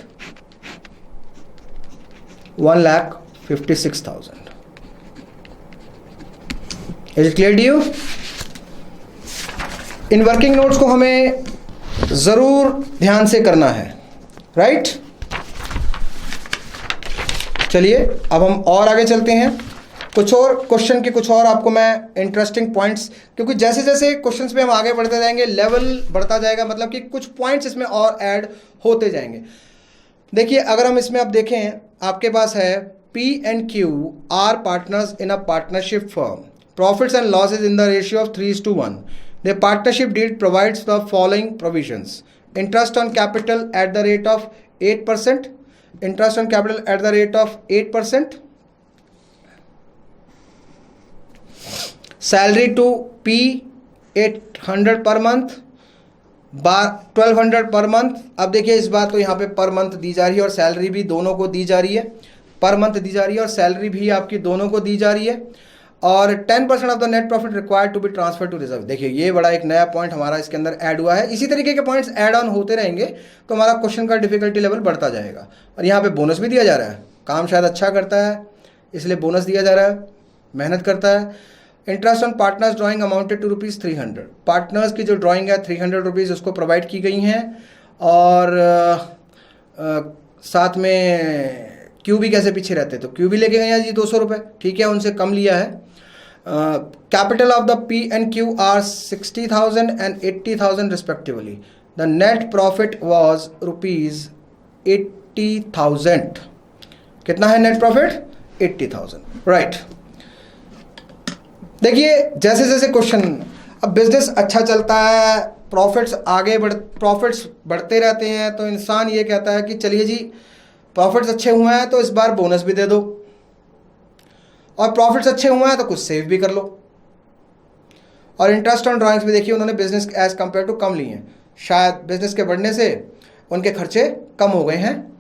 1,56,000. Is it clear to you? इन वर्किंग नोट्स को हमें जरूर ध्यान से करना है, राइट. चलिए अब हम और आगे चलते हैं. कुछ और क्वेश्चन के कुछ और आपको मैं इंटरेस्टिंग पॉइंट्स, क्योंकि जैसे जैसे क्वेश्चंस पे हम आगे बढ़ते जाएंगे लेवल बढ़ता जाएगा, मतलब कि कुछ पॉइंट्स इसमें और ऐड होते जाएंगे. देखिए अगर हम इसमें अब देखें, आपके पास है P and Q are partners in a partnership firm. Profits and losses in the ratio of 3:1. The partnership deed provides the following provisions. Interest on capital at the rate of 8%. Interest on capital at the rate of 8%. Salary to P 800 per month, 1200 per month. अब देखिए इस बार तो यहाँ पे per month दी जा रही है और सैलरी भी दोनों को दी जा रही है. पर मंथ दी जा रही है और सैलरी भी आपकी दोनों को दी जा रही है. और 10% of the net profit required to be transfer to reserve. देखिए ये बड़ा एक नया पॉइंट हमारा इसके अंदर ऐड हुआ है. इसी तरीके के पॉइंट्स ऐड ऑन होते रहेंगे तो हमारा क्वेश्चन का डिफिकल्टी लेवल बढ़ता जाएगा. और यहाँ पे बोनस भी दिया जा रहा है. काम शायद अच्छा करता है इसलिए बोनस दिया जा रहा है, मेहनत करता है. Interest on partners drawing amounted to ₹300. पार्टनर्स की जो ड्राइंग है ₹300 उसको प्रोवाइड की गई हैं. और साथ में क्यू भी कैसे पीछे रहते, तो क्यू भी लेके गए हैं जी ₹200, ठीक है, उनसे कम लिया है. Capital of the P and Q are 60,000 and 80,000 respectively. The net profit was ₹80,000. कितना है नेट प्रॉफिट? 80,000, राइट. देखिए जैसे जैसे क्वेश्चन, अब बिजनेस अच्छा चलता है, प्रॉफिट्स बढ़ते रहते हैं, तो इंसान ये कहता है कि चलिए जी प्रॉफिट्स अच्छे हुए हैं तो इस बार बोनस भी दे दो, और प्रॉफिट्स अच्छे हुए हैं तो कुछ सेव भी कर लो. और इंटरेस्ट ऑन ड्राइंग्स भी देखिए उन्होंने बिजनेस एज कंपेयर टू कम लिए हैं. शायद बिजनेस के बढ़ने से उनके खर्चे कम हो गए हैं.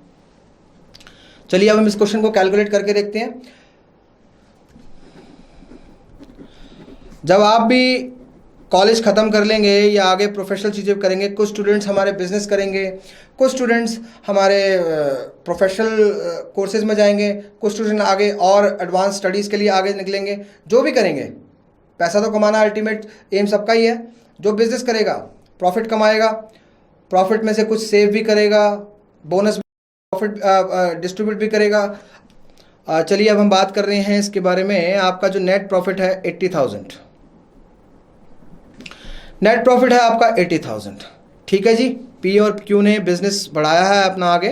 चलिए अब हम इस क्वेश्चन को कैलकुलेट करके देखते हैं. जब आप भी कॉलेज ख़त्म कर लेंगे या आगे प्रोफेशनल चीज़ें करेंगे, कुछ स्टूडेंट्स हमारे बिजनेस करेंगे, कुछ स्टूडेंट्स हमारे प्रोफेशनल कोर्सेज में जाएंगे, कुछ स्टूडेंट आगे और एडवांस स्टडीज़ के लिए आगे निकलेंगे. जो भी करेंगे, पैसा तो कमाना अल्टीमेट एम सबका ही है. जो बिजनेस करेगा प्रॉफिट कमाएगा, प्रॉफिट में से कुछ सेव भी करेगा, बोनस प्रॉफिट डिस्ट्रीब्यूट भी करेगा. चलिए अब हम बात कर रहे हैं इसके बारे में. आपका जो नेट प्रॉफिट है 80,000, नेट प्रॉफिट है आपका 80,000, ठीक है जी. पी और क्यू ने बिजनेस बढ़ाया है अपना आगे,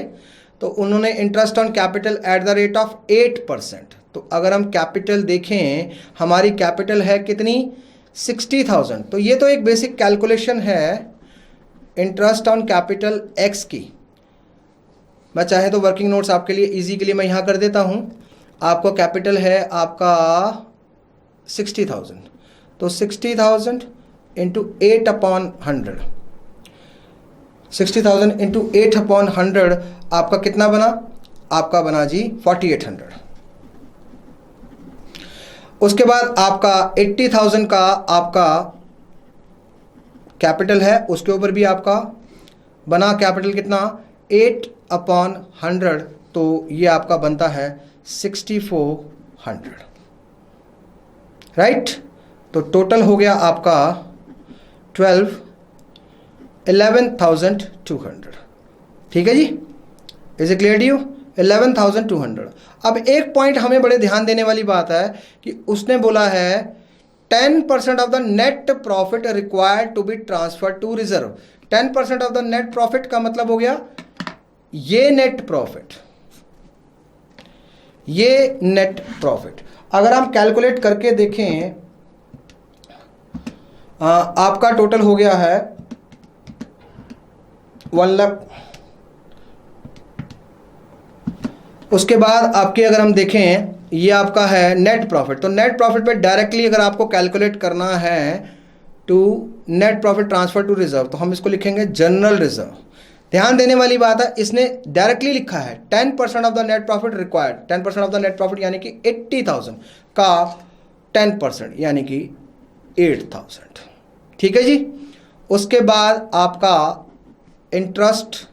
तो उन्होंने interest on capital at the rate of 8%. तो अगर हम कैपिटल देखें, हमारी कैपिटल है कितनी? 60,000. तो ये तो एक बेसिक कैलकुलेशन है इंटरेस्ट ऑन कैपिटल एक्स की. मैं चाहे तो वर्किंग नोट्स आपके लिए इजी के लिए मैं यहाँ कर देता हूँ. आपको कैपिटल है आपका 60,000, तो 60,000 इंटू 8/100, 60,000 इंटू 8/100 आपका कितना बना? आपका बना जी 4,800. उसके बाद आपका 80,000 का आपका कैपिटल है, उसके ऊपर भी आपका बना कैपिटल कितना? 8/100, तो ये आपका बनता है 6,400, राइट. तो टोटल हो गया आपका 11,200, ठीक है जी. Is it clear to you? 11,200. अब एक पॉइंट हमें बड़े ध्यान देने वाली बात है कि उसने बोला है 10% of the net profit required to be transfer to reserve. 10% of the net profit का मतलब हो गया ये नेट प्रॉफिट, ये नेट प्रॉफिट. अगर हम कैलकुलेट करके देखें, आपका टोटल हो गया है 1 लाख. उसके बाद आपके अगर हम देखें ये आपका है नेट प्रॉफिट। तो नेट प्रॉफिट पे डायरेक्टली अगर आपको कैलकुलेट करना है to net profit transfer to reserve, तो हम इसको लिखेंगे जनरल रिजर्व। ध्यान देने वाली बात है, इसने डायरेक्टली लिखा है 10% of the net profit required. 10% of the net profit यानी कि 80,000 का 10% यानी कि 8,000। ठीक है जी। उसके बाद आपका इंटरेस्ट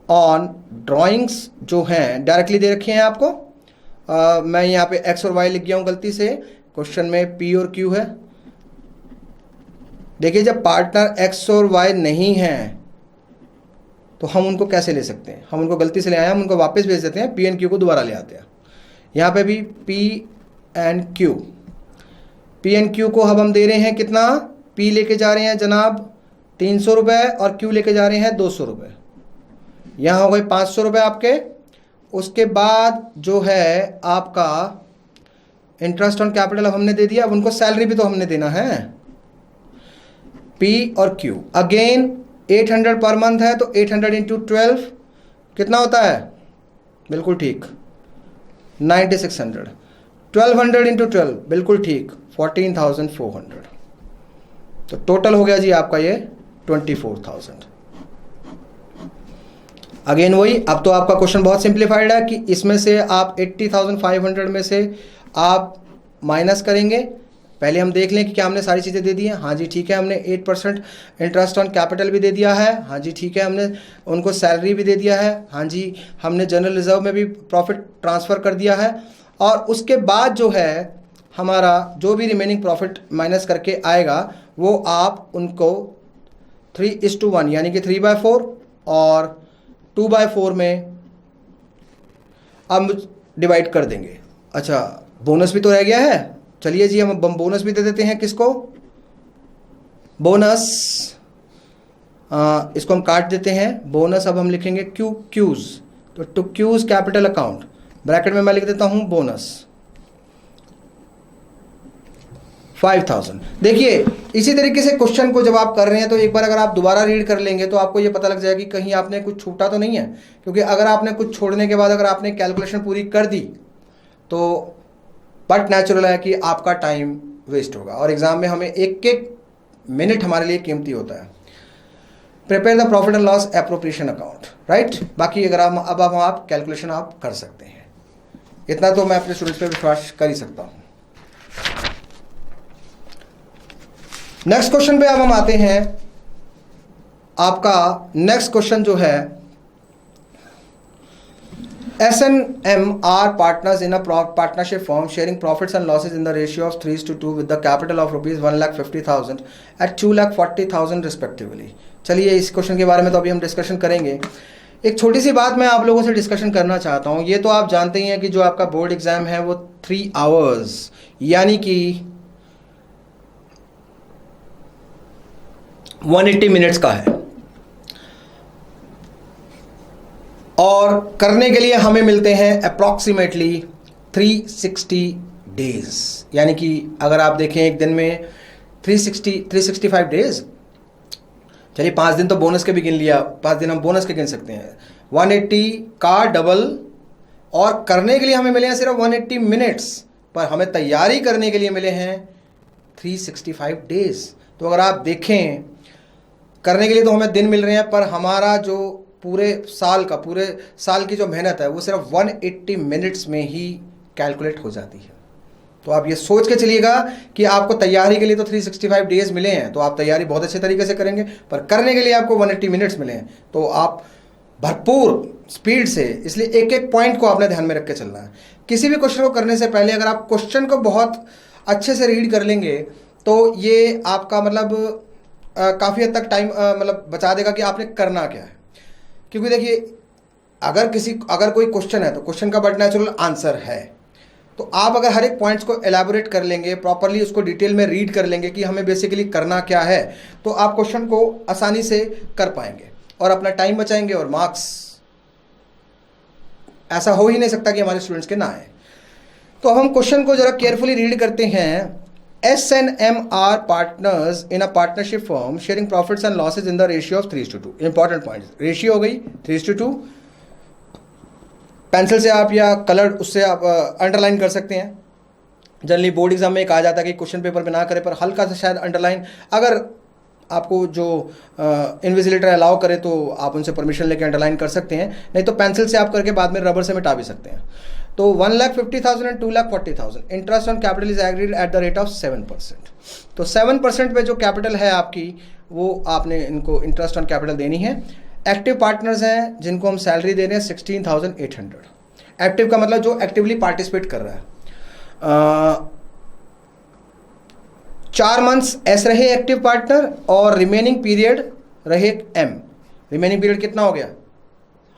ऑन ड्राइंग्स जो हैं डायरेक्टली दे रखे हैं आपको। मैं यहाँ पे एक्स और वाई लिख गया हूँ गलती से, क्वेश्चन में पी और क्यू है। देखिए जब पार्टनर एक्स और वाई नहीं हैं तो हम उनको कैसे ले सकते हैं, हम उनको गलती से ले आए, हम उनको वापस भेज देते हैं, पी एंड क्यू को दोबारा ले आते हैं। यहाँ पे भी P and Q, P and Q को अब हम दे रहे हैं कितना, पी लेके जा रहे हैं जनाब 300 रुपये और क्यू लेके जा रहे हैं 200 रुपये। यहाँ हो गए 500 रुपये आपके। उसके बाद जो है आपका इंटरेस्ट ऑन कैपिटल अब हमने दे दिया, अब उनको सैलरी भी तो हमने देना है। पी और क्यू अगेन 800 पर मंथ है, तो 800 इंटू 12 कितना होता है, बिल्कुल ठीक 9600। 1200 इंटू 12 बिल्कुल ठीक 14,400। तो टोटल हो गया जी आपका ये 24,000। अगेन वही, अब तो आपका क्वेश्चन बहुत सिंप्लीफाइड है कि इसमें से आप 80,500 में से आप माइनस करेंगे। पहले हम देख लें कि क्या हमने सारी चीज़ें दे दी हैं। हाँ जी ठीक है, हमने 8% इंटरेस्ट ऑन कैपिटल भी दे दिया है। हाँ जी ठीक है, हमने उनको सैलरी भी दे दिया है। हाँ जी हमने जनरल रिजर्व में भी प्रॉफिट ट्रांसफ़र कर दिया है। और उसके बाद जो है हमारा जो भी रिमेनिंग प्रॉफिट माइनस करके आएगा वो आप उनको 3:1 यानी कि 3/4 और 2/4 में अब डिवाइड कर देंगे। अच्छा बोनस भी तो रह गया है, चलिए जी हम बोनस भी दे देते हैं। किसको बोनस, इसको हम काट देते हैं। बोनस अब हम लिखेंगे क्यूज, तो to Q's capital account, bracket में मैं लिख देता हूं बोनस 5,000। देखिए इसी तरीके से क्वेश्चन को जब आप कर रहे हैं तो एक बार अगर आप दोबारा रीड कर लेंगे तो आपको ये पता लग जाएगा कि कहीं आपने कुछ छूटा तो नहीं है। क्योंकि अगर आपने कुछ छोड़ने के बाद अगर आपने कैलकुलेशन पूरी कर दी तो बट नेचुरल है कि आपका टाइम वेस्ट होगा, और एग्जाम में हमें एक एक मिनट हमारे लिए कीमती होता है। Prepare the profit and loss appropriation account, right. बाकी अगर आप कैलकुलेशन आप कर सकते हैं, इतना तो मैं अपने स्टूडेंट्स पे विश्वास कर ही सकता हूं। नेक्स्ट क्वेश्चन पे अब हम आते हैं। आपका नेक्स्ट क्वेश्चन जो है, S&M are partners in a partnership firm sharing profits and losses in the ratio of 3:2 with the capital of rupees 1,50,000 at 2,40,000 respectively। चलिए इस क्वेश्चन के बारे में तो अभी हम डिस्कशन करेंगे। एक छोटी सी बात मैं आप लोगों से डिस्कशन करना चाहता हूँ। ये तो आप जानते ही हैं कि जो आपका बोर्ड एग्जाम है वो 3 आवर्स यानी कि 180 मिनट्स का है, और करने के लिए हमें मिलते हैं अप्रॉक्सीमेटली 360 डेज। यानी कि अगर आप देखें एक दिन में 365 डेज, चलिए 5 दिन तो बोनस के भी गिन लिया, 5 दिन हम बोनस के गिन सकते हैं। 180 का डबल, और करने के लिए हमें मिले हैं सिर्फ 180 मिनट्स, पर हमें तैयारी करने के लिए मिले हैं 365 डेज। तो अगर आप देखें करने के लिए तो हमें दिन मिल रहे हैं, पर हमारा जो पूरे साल की जो मेहनत है वो सिर्फ 180 मिनट्स में ही कैलकुलेट हो जाती है। तो आप ये सोच के चलिएगा कि आपको तैयारी के लिए तो 365 डेज मिले हैं, तो आप तैयारी बहुत अच्छे तरीके से करेंगे, पर करने के लिए आपको 180 मिनट्स मिले हैं, तो आप भरपूर स्पीड से, इसलिए एक एक पॉइंट को आपने ध्यान में रख के चलना है। किसी भी क्वेश्चन को करने से पहले अगर आप क्वेश्चन को बहुत अच्छे से रीड कर लेंगे तो ये आपका मतलब काफ़ी हद तक टाइम मतलब बचा देगा कि आपने करना क्या है। क्योंकि देखिए अगर कोई क्वेश्चन है तो क्वेश्चन का बट नेचुरल आंसर है, तो आप अगर हर एक पॉइंट्स को एलैबोरेट कर लेंगे, प्रॉपरली उसको डिटेल में रीड कर लेंगे कि हमें बेसिकली करना क्या है, तो आप क्वेश्चन को आसानी से कर पाएंगे और अपना टाइम बचाएंगे और मार्क्स। ऐसा हो ही नहीं सकता कि हमारे स्टूडेंट्स के ना आए। तो अब हम क्वेश्चन को जरा केयरफुली रीड करते हैं। S&M are partners in a partnership firm sharing profits and losses in the ratio of 3:2। Important point, ratio हो गई 3:2। पेंसिल से आप या कलर उससे आप अंडरलाइन कर सकते हैं। जनरली बोर्ड एग्जाम में एक आ जाता है कि क्वेश्चन पेपर पे ना करें, पर हल्का सा शायद अंडरलाइन, अगर आपको जो इन्विजिलेटर अलाउ करे तो आप उनसे परमिशन लेके अंडरलाइन कर सकते हैं, नहीं तो पेंसिल से आप करके बाद में रबर से मिटा भी सकते हैं। तो 1,50,000 and 2,40,000 interest on capital is agreed eight the rate of 7%। तो 7% पे जो कैपिटल है आपकी, वो आपने इनको इंटरेस्ट ऑन कैपिटल देनी है। एक्टिव पार्टनर्स हैं जिनको हम सैलरी दे रहे हैं 16,800। एक्टिव का मतलब जो एक्टिवली पार्टिसिपेट कर रहा है। 4 मंथ्स एस रहे एक्टिव पार्टनर और रिमेनिंग पीरियड रहे एम। रिमेनिंग पीरियड कितना हो गया?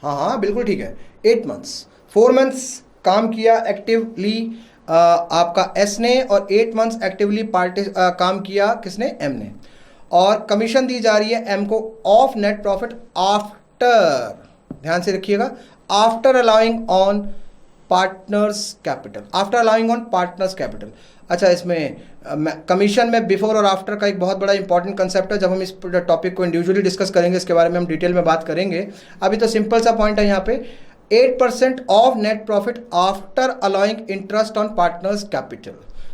हाँ बिल्कुल ठीक है, 8 मंथ्स। 4 मंथ्स काम किया एक्टिवली आपका एस ने, और 8 मंथ्स एक्टिवली काम किया किसने? एम ने। और कमीशन दी जा रही है एम को ऑफ नेट प्रॉफिट आफ्टर, ध्यान से रखिएगा, after allowing on partners capital, after allowing on partners capital. अच्छा, इसमें कमीशन में बिफोर और आफ्टर का एक बहुत बड़ा इंपॉर्टेंट कंसेप्ट है। जब हम इस टॉपिक को इंडिविजुअली डिस्कस करेंगे, इसके बारे में हम डिटेल में बात करेंगे। अभी तो सिंपल सा पॉइंट है यहाँ पे, 8% of net profit after allowing interest on partners capital.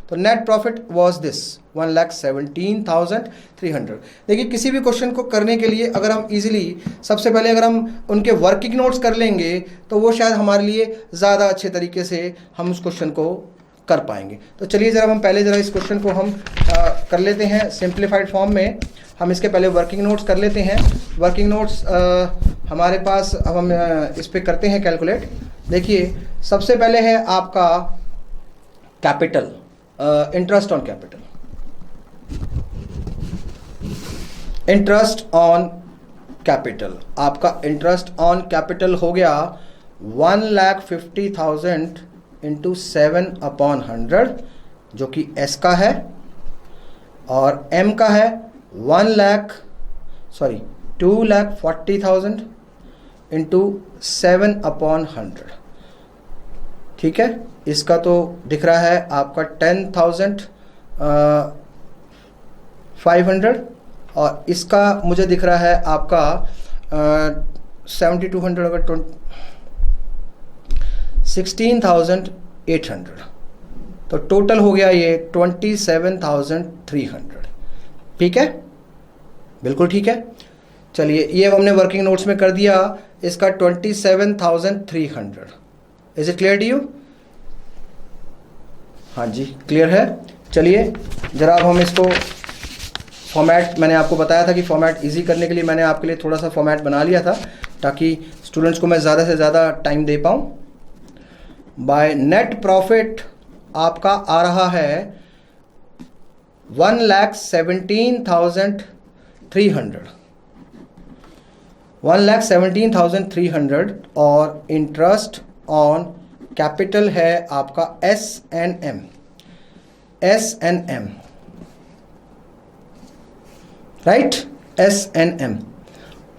तो नेट प्रॉफिट वॉज दिस 1,17,300। देखिए, किसी भी क्वेश्चन को करने के लिए अगर हम इजीली सबसे पहले अगर हम उनके वर्किंग नोट्स कर लेंगे तो वो शायद हमारे लिए ज़्यादा अच्छे तरीके से हम उस क्वेश्चन को कर पाएंगे। तो चलिए ज़रा हम पहले ज़रा इस क्वेश्चन को हम कर लेते हैं सिंप्लीफाइड फॉर्म में। हम इसके पहले वर्किंग नोट्स कर लेते हैं। वर्किंग नोट्स हमारे पास, अब हम इस पर करते हैं कैलकुलेट। देखिए, सबसे पहले है आपका capital, interest on capital. Interest on capital, आपका इंटरेस्ट ऑन कैपिटल हो गया 1,50,000 इंटू 7/100, जो कि एस का है, और एम का है 2,40,000 इंटू 7/100। ठीक है, इसका तो दिख रहा है आपका 10,500, और इसका मुझे दिख रहा है आपका 7,200, अगर 16,800। तो टोटल हो गया ये 27,300। ठीक है, बिल्कुल ठीक है। चलिए, ये हमने वर्किंग नोट्स में कर दिया, इसका 27,300। Is it clear to you? हाँ जी, क्लियर है। चलिए जरा अब हम इसको फॉर्मेट, मैंने आपको बताया था कि फॉर्मेट इजी करने के लिए मैंने आपके लिए थोड़ा सा फॉर्मेट बना लिया था, ताकि स्टूडेंट्स को मैं ज़्यादा से ज़्यादा टाइम दे पाऊँ। बाय नेट प्रॉफिट आपका आ रहा है 1,17,300, 1,17,300, और इंटरेस्ट ऑन कैपिटल है आपका S&M, राइट, S&M।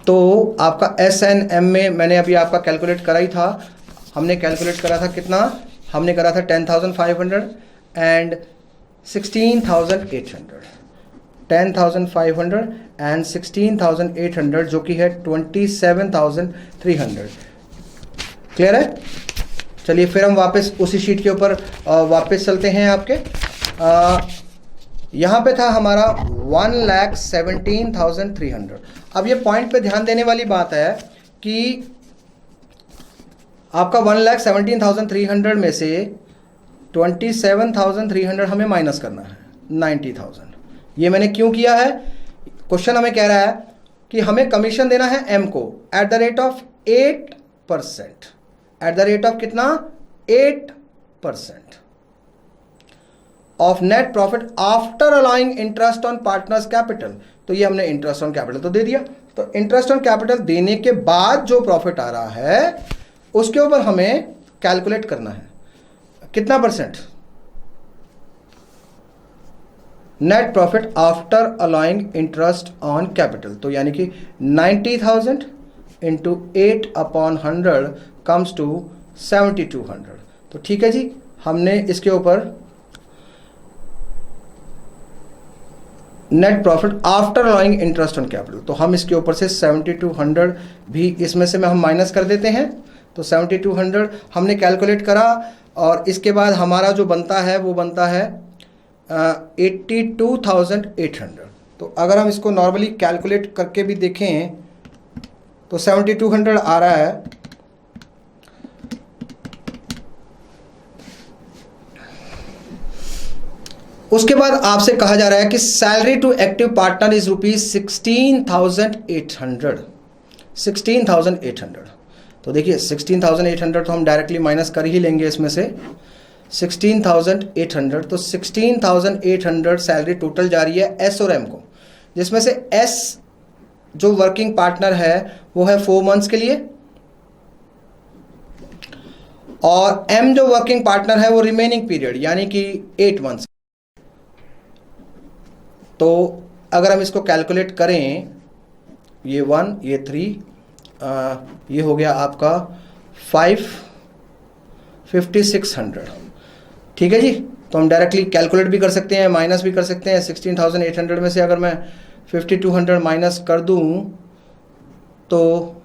तो आपका S&M में मैंने अभी आपका कैलकुलेट करा ही था। हमने कैलकुलेट करा था कितना? हमने करा था 10,500 एंड 16,800, 10,500 एंड 16,800, जो कि है 27,300। क्लियर है? चलिए फिर हम वापस उसी शीट के ऊपर वापस चलते हैं। आपके यहाँ पे था हमारा 1,17,300। अब ये पॉइंट पे ध्यान देने वाली बात है कि आपका 1,17,300 में से 27,300 हमें माइनस करना है, 90,000। ये मैंने क्यों किया है? क्वेश्चन हमें कह रहा है कि हमें कमीशन देना है एम को eight the rate of 8%, eight the rate of कितना? 8% of net profit after allowing interest on partners capital. तो ये हमने इंटरेस्ट ऑन कैपिटल तो दे दिया। तो इंटरेस्ट ऑन कैपिटल देने के बाद जो प्रॉफिट आ रहा है उसके ऊपर हमें कैलकुलेट करना है कितना percent? Net profit after allowing interest on capital. तो यानी कि 90,000 इंटू 8/100 कम्स टू 7,200। तो ठीक है जी, हमने इसके ऊपर net profit after allowing interest on capital, तो हम इसके ऊपर से 7,200 भी इसमें से हम माइनस कर देते हैं। तो 7200 हमने कैलकुलेट करा और इसके बाद हमारा जो बनता है वो बनता है 82,800। तो अगर हम इसको नॉर्मली कैलकुलेट करके भी देखें तो 7200 आ रहा है। उसके बाद आपसे कहा जा रहा है कि salary to active partner is rupees 16,800। 16,800 तो देखिए 16,800 तो हम डायरेक्टली माइनस कर ही लेंगे इसमें से 16,800। तो 16,800 सैलरी टोटल जा रही है एस और एम को, जिसमें से एस जो वर्किंग पार्टनर है वो है 4 मंथ्स के लिए और एम जो वर्किंग पार्टनर है वो रिमेनिंग पीरियड यानी कि 8 मंथ्स। तो अगर हम इसको कैलकुलेट करें, ये 1 ये 3 ये हो गया आपका 5600। ठीक है जी। तो हम डायरेक्टली कैलकुलेट भी कर सकते हैं, माइनस भी कर सकते हैं। 16,800 में से अगर मैं 5200 माइनस कर दूं तो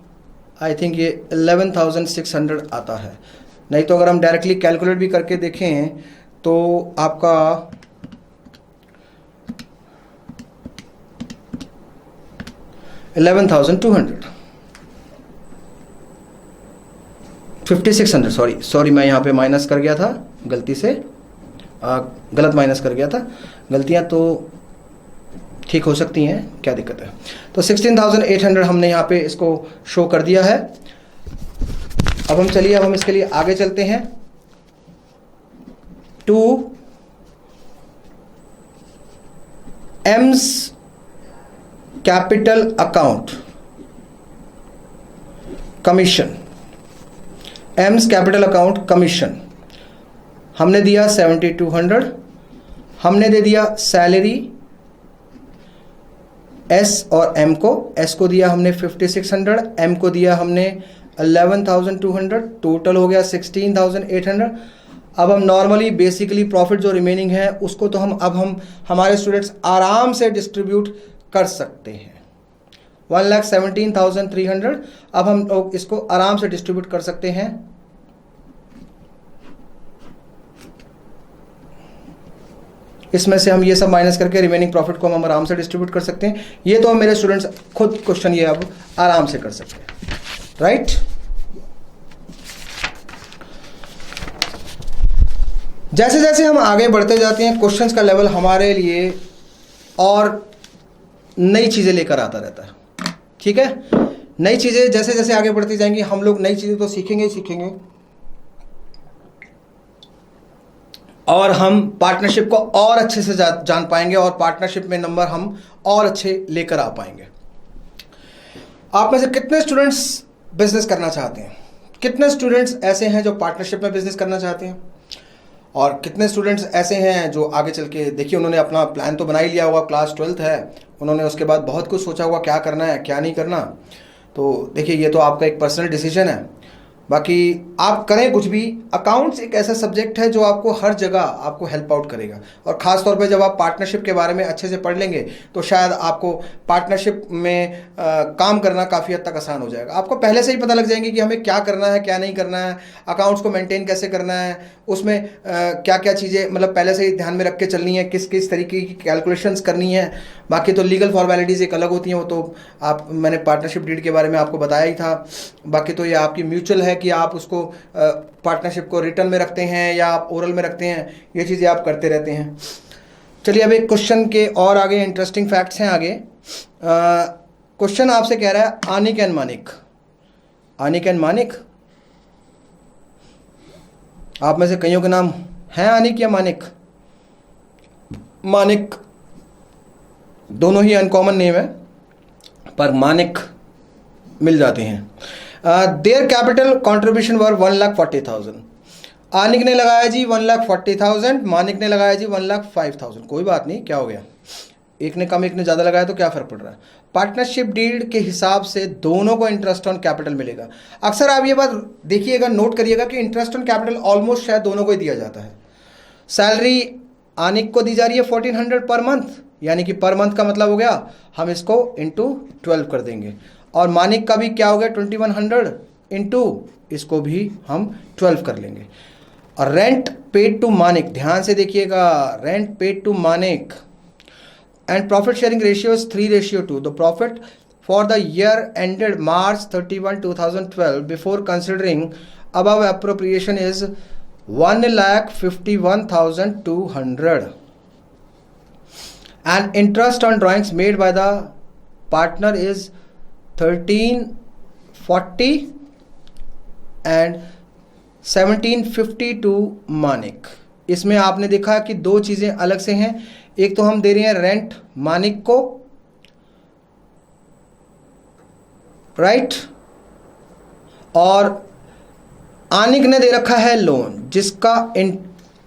आई थिंक ये 11,600 आता है। नहीं तो अगर हम डायरेक्टली कैलकुलेट भी करके देखें तो आपका 11,200 5600 सॉरी मैं यहाँ पे माइनस कर गया था गलती से, गलत माइनस कर गया था। गलतियाँ तो ठीक हो सकती हैं, क्या दिक्कत है। तो 16,800 हमने यहाँ पे इसको शो कर दिया है। अब हम चलिए, अब हम इसके लिए आगे चलते हैं। To M's capital account commission, M's capital account commission हमने दिया 7200, हमने दे दिया सैलरी एस और एम को। एस को दिया हमने 5600, एम को दिया हमने 11,200, टोटल हो गया 16,800। अब हम नॉर्मली बेसिकली प्रॉफिट जो रिमेनिंग है उसको तो हम हमारे स्टूडेंट्स आराम से डिस्ट्रीब्यूट कर सकते हैं। 1,17,300 अब हम लोग इसको आराम से डिस्ट्रीब्यूट कर सकते हैं। इसमें से हम ये सब माइनस करके रिमेनिंग प्रॉफिट को हम आराम से डिस्ट्रीब्यूट कर सकते हैं। ये तो हम मेरे स्टूडेंट्स खुद क्वेश्चन ये अब आराम से कर सकते हैं, राइट। जैसे जैसे हम आगे बढ़ते जाते हैं क्वेश्चंस का लेवल हमारे लिए और नई चीज़ें लेकर आता रहता है। ठीक है, नई चीज़ें जैसे जैसे आगे बढ़ती जाएंगी हम लोग नई चीज़ें तो सीखेंगे ही सीखेंगे और हम पार्टनरशिप को और अच्छे से जान पाएंगे और पार्टनरशिप में नंबर हम और अच्छे लेकर आ पाएंगे। आप में से कितने स्टूडेंट्स बिजनेस करना चाहते हैं? कितने स्टूडेंट्स ऐसे हैं जो पार्टनरशिप में बिजनेस करना चाहते हैं? और कितने स्टूडेंट्स ऐसे हैं जो आगे चल के, देखिए उन्होंने अपना प्लान तो बना ही लिया होगा, क्लास 12th है, उन्होंने उसके बाद बहुत कुछ सोचा होगा क्या करना है क्या नहीं करना। तो देखिए ये तो आपका एक पर्सनल डिसीजन है, बाकी आप करें कुछ भी। अकाउंट्स एक ऐसा सब्जेक्ट है जो आपको हर जगह आपको हेल्प आउट करेगा और ख़ास तौर पे जब आप पार्टनरशिप के बारे में अच्छे से पढ़ लेंगे तो शायद आपको पार्टनरशिप में काम करना काफ़ी हद तक आसान हो जाएगा। आपको पहले से ही पता लग जाएंगे कि हमें क्या करना है क्या नहीं करना है, अकाउंट्स को मेंटेन कैसे करना है, उसमें क्या क्या चीज़ें मतलब पहले से ही ध्यान में रख के चलनी है, किस किस तरीके की कैलकुलेशंस करनी है। बाकी तो लीगल फॉर्मेलिटीज़ एक अलग होती हैं, वो तो मैंने पार्टनरशिप डीड के बारे में आपको बताया ही था। बाकी तो ये आपकी म्यूचुअल है कि आप उसको पार्टनरशिप को रिटर्न में रखते हैं या आप ओरल में रखते हैं, ये चीज़ें आप करते रहते हैं। चलिए अब एक क्वेश्चन के और आगे इंटरेस्टिंग फैक्ट्स हैं आगे। क्वेश्चन आपसे कह रहा है आनिक एंड मानिक। आनिक एंड मानिक, आप में से कईयों के नाम हैं आनिक या मानिक? मानिक दोनों ही अनकॉमन नेम है पर मानिक मिल जाते हैं। देयर कैपिटल कॉन्ट्रीब्यूशन वर 1,40,000। आनिक ने लगाया जी 1,40,000, मानिक ने लगाया जी 1,05,000। कोई बात नहीं, क्या हो गया, एक ने कम एक ने ज़्यादा लगाया तो क्या फ़र्क पड़ रहा है। पार्टनरशिप डीड के हिसाब से दोनों को इंटरेस्ट ऑन कैपिटल मिलेगा। अक्सर आप ये बात देखिएगा, नोट करिएगा कि इंटरेस्ट ऑन कैपिटल ऑलमोस्ट शायद दोनों को ही दिया जाता है। सैलरी आनिक को दी जा रही है 1,400 पर मंथ, यानी कि पर मंथ का मतलब हो गया हम इसको इंटू 12 कर देंगे। और मानिक का भी क्या हो गया 2,100, इंटू इसको भी हम 12 कर लेंगे। और रेंट पेड टू मानिक, ध्यान से देखिएगा, rent paid to Manik and profit sharing ratio is 3:2. The profit for the year ended March 31, 2012 before considering above appropriation is 1,51,200 and interest on drawings made by the partner is 1340 and 1752 Manik. इसमें आपने देखा कि दो चीज़ें अलग से हैं, एक तो हम दे रहे हैं रेंट मानिक को, राइट, और आनिक ने दे रखा है लोन, जिसका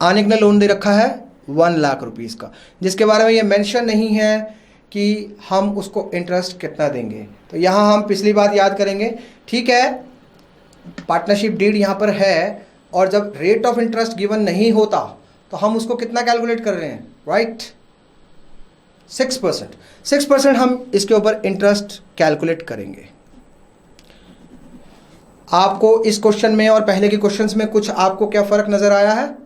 आनिक ने लोन दे रखा है 1 लाख रुपीस का, जिसके बारे में ये मेंशन नहीं है कि हम उसको इंटरेस्ट कितना देंगे। तो यहाँ हम पिछली बात याद करेंगे, ठीक है, पार्टनरशिप डीड यहाँ पर है और जब रेट ऑफ इंटरेस्ट गिवन नहीं होता तो हम उसको कितना कैलकुलेट कर रहे हैं, राइट, 6%। 6% हम इसके ऊपर इंटरेस्ट कैलकुलेट करेंगे। आपको इस क्वेश्चन में और पहले के क्वेश्चंस में कुछ आपको क्या फर्क नजर आया है?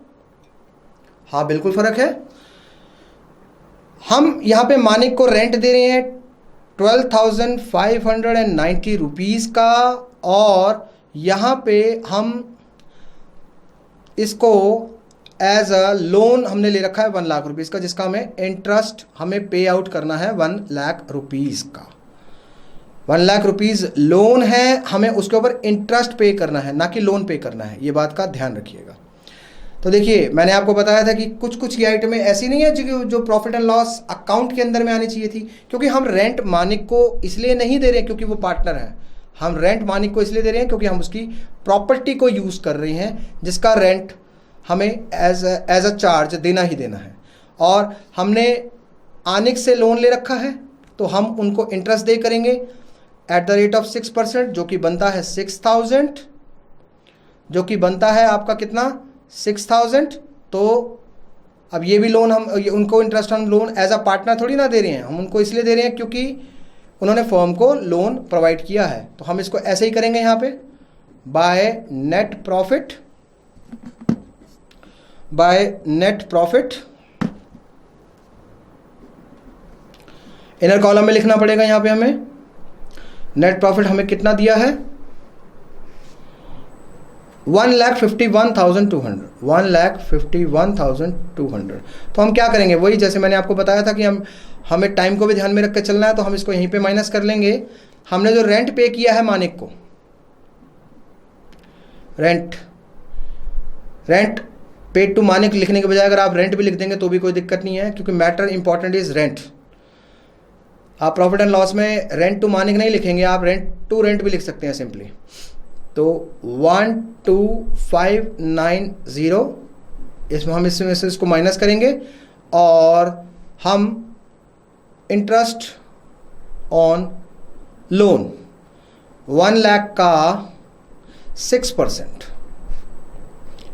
हाँ, बिल्कुल फर्क है। हम यहां पे मानिक को रेंट दे रहे हैं 12,590 रुपीज का, और यहां पे हम इसको एज अ लोन हमने ले रखा है 1 लाख रुपीस का, जिसका हमें इंटरेस्ट हमें पे आउट करना है 1 लाख रुपीस का। 1 लाख रुपीस लोन है, हमें उसके ऊपर इंटरेस्ट पे करना है, ना कि लोन पे करना है। ये बात का ध्यान रखिएगा। तो देखिए, मैंने आपको बताया था कि कुछ कुछ ये आइटमें ऐसी नहीं है जो प्रॉफिट एंड लॉस अकाउंट के अंदर में आनी चाहिए थी, क्योंकि हम रेंट मानिक को इसलिए नहीं दे रहे हैं क्योंकि वो पार्टनर है। हम रेंट मानिक को इसलिए दे रहे हैं क्योंकि हम उसकी प्रॉपर्टी को यूज़ कर रहे हैं, जिसका रेंट हमें एज अ चार्ज देना ही देना है। और हमने आनिक से लोन ले रखा है, तो हम उनको इंटरेस्ट दे करेंगे एट द रेट ऑफ 6%, जो कि बनता है 6,000, जो कि बनता है आपका कितना, 6,000। तो अब ये भी लोन हम उनको interest on loan as a partner थोड़ी ना दे रहे हैं, हम उनको इसलिए दे रहे हैं क्योंकि उन्होंने फर्म को लोन प्रोवाइड किया है। तो हम इसको ऐसे ही करेंगे यहाँ पे, bye net profit, bye net profit. Inner column में लिखना पड़ेगा यहाँ पे हमें नेट प्रॉफिट हमें कितना दिया है, 1,51,200, 1,51,200। तो हम क्या करेंगे, वही जैसे मैंने आपको बताया था कि हमें टाइम को भी ध्यान में रख के चलना है, तो हम इसको यहीं पे माइनस कर लेंगे। हमने जो रेंट पे किया है मानिक को, रेंट पेड टू मानिक लिखने के बजाय अगर आप रेंट भी लिख देंगे तो भी कोई दिक्कत नहीं है, क्योंकि मैटर इंपॉर्टेंट इज रेंट। आप प्रॉफिट एंड लॉस में रेंट टू मानिक नहीं लिखेंगे, आप रेंट टू रेंट भी लिख सकते हैं सिंपली। तो 1,2,590, इसमें हम इसमें से इसको माइनस करेंगे और हम इंटरेस्ट ऑन लोन 1 लाख का 6%,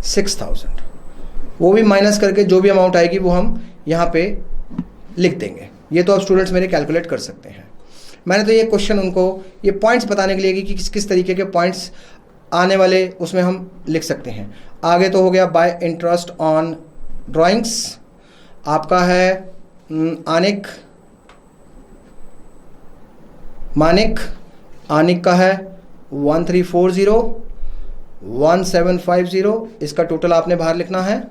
6,000, वो भी माइनस करके जो भी अमाउंट आएगी वो हम यहाँ पे लिख देंगे। ये तो अब स्टूडेंट्स मेरे कैलकुलेट कर सकते हैं। मैंने तो ये क्वेश्चन उनको ये पॉइंट्स बताने के लिए कि किस तरीके के पॉइंट्स आने वाले उसमें हम लिख सकते हैं। आगे तो हो गया बाय इंटरेस्ट ऑन ड्राइंग्स, आपका है आनिक मानिक, आनिक का है 1340, 1750, इसका टोटल आपने बाहर लिखना है।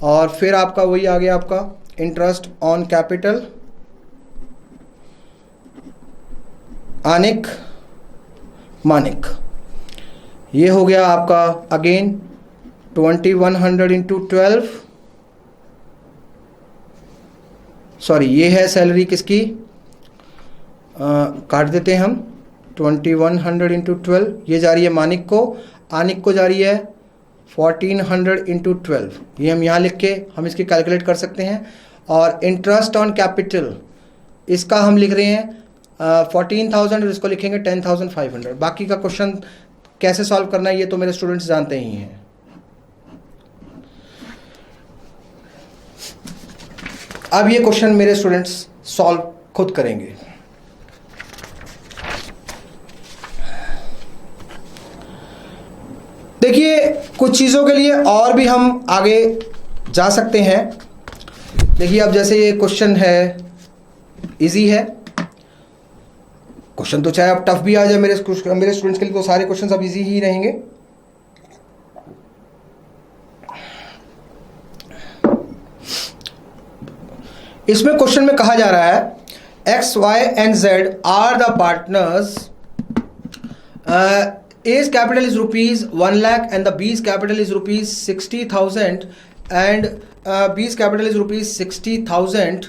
और फिर आपका वही आ गया आपका इंटरेस्ट ऑन कैपिटल आनिक मानिक, ये हो गया आपका अगेन 2100 इंटू 12, सॉरी ये है सैलरी किसकी, काट देते हैं हम, 2100 इंटू 12 ये जा रही है मानिक को, आनिक को जा रही है 1400 इंटू 12, ये हम यहाँ लिख के हम इसकी कैलकुलेट कर सकते हैं। और इंटरेस्ट ऑन कैपिटल इसका हम लिख रहे हैं 14,000, इसको लिखेंगे 10,500। बाकी का क्वेश्चन कैसे सॉल्व करना है ये तो मेरे स्टूडेंट्स जानते ही हैं। अब ये क्वेश्चन मेरे स्टूडेंट्स सॉल्व खुद करेंगे। देखिए कुछ चीज़ों के लिए और भी हम आगे जा सकते हैं। देखिए अब जैसे ये क्वेश्चन है, इजी है क्वेश्चन, तो चाहे अब टफ भी आ जाए मेरे स्टूडेंट्स के लिए, तो सारे क्वेश्चंस अब इजी ही रहेंगे। इसमें क्वेश्चन में कहा जा रहा है X Y and Z are the partners, A's capital is rupees 1 lakh and the B's capital is rupees 60,000 and B's capital is rupees 60,000.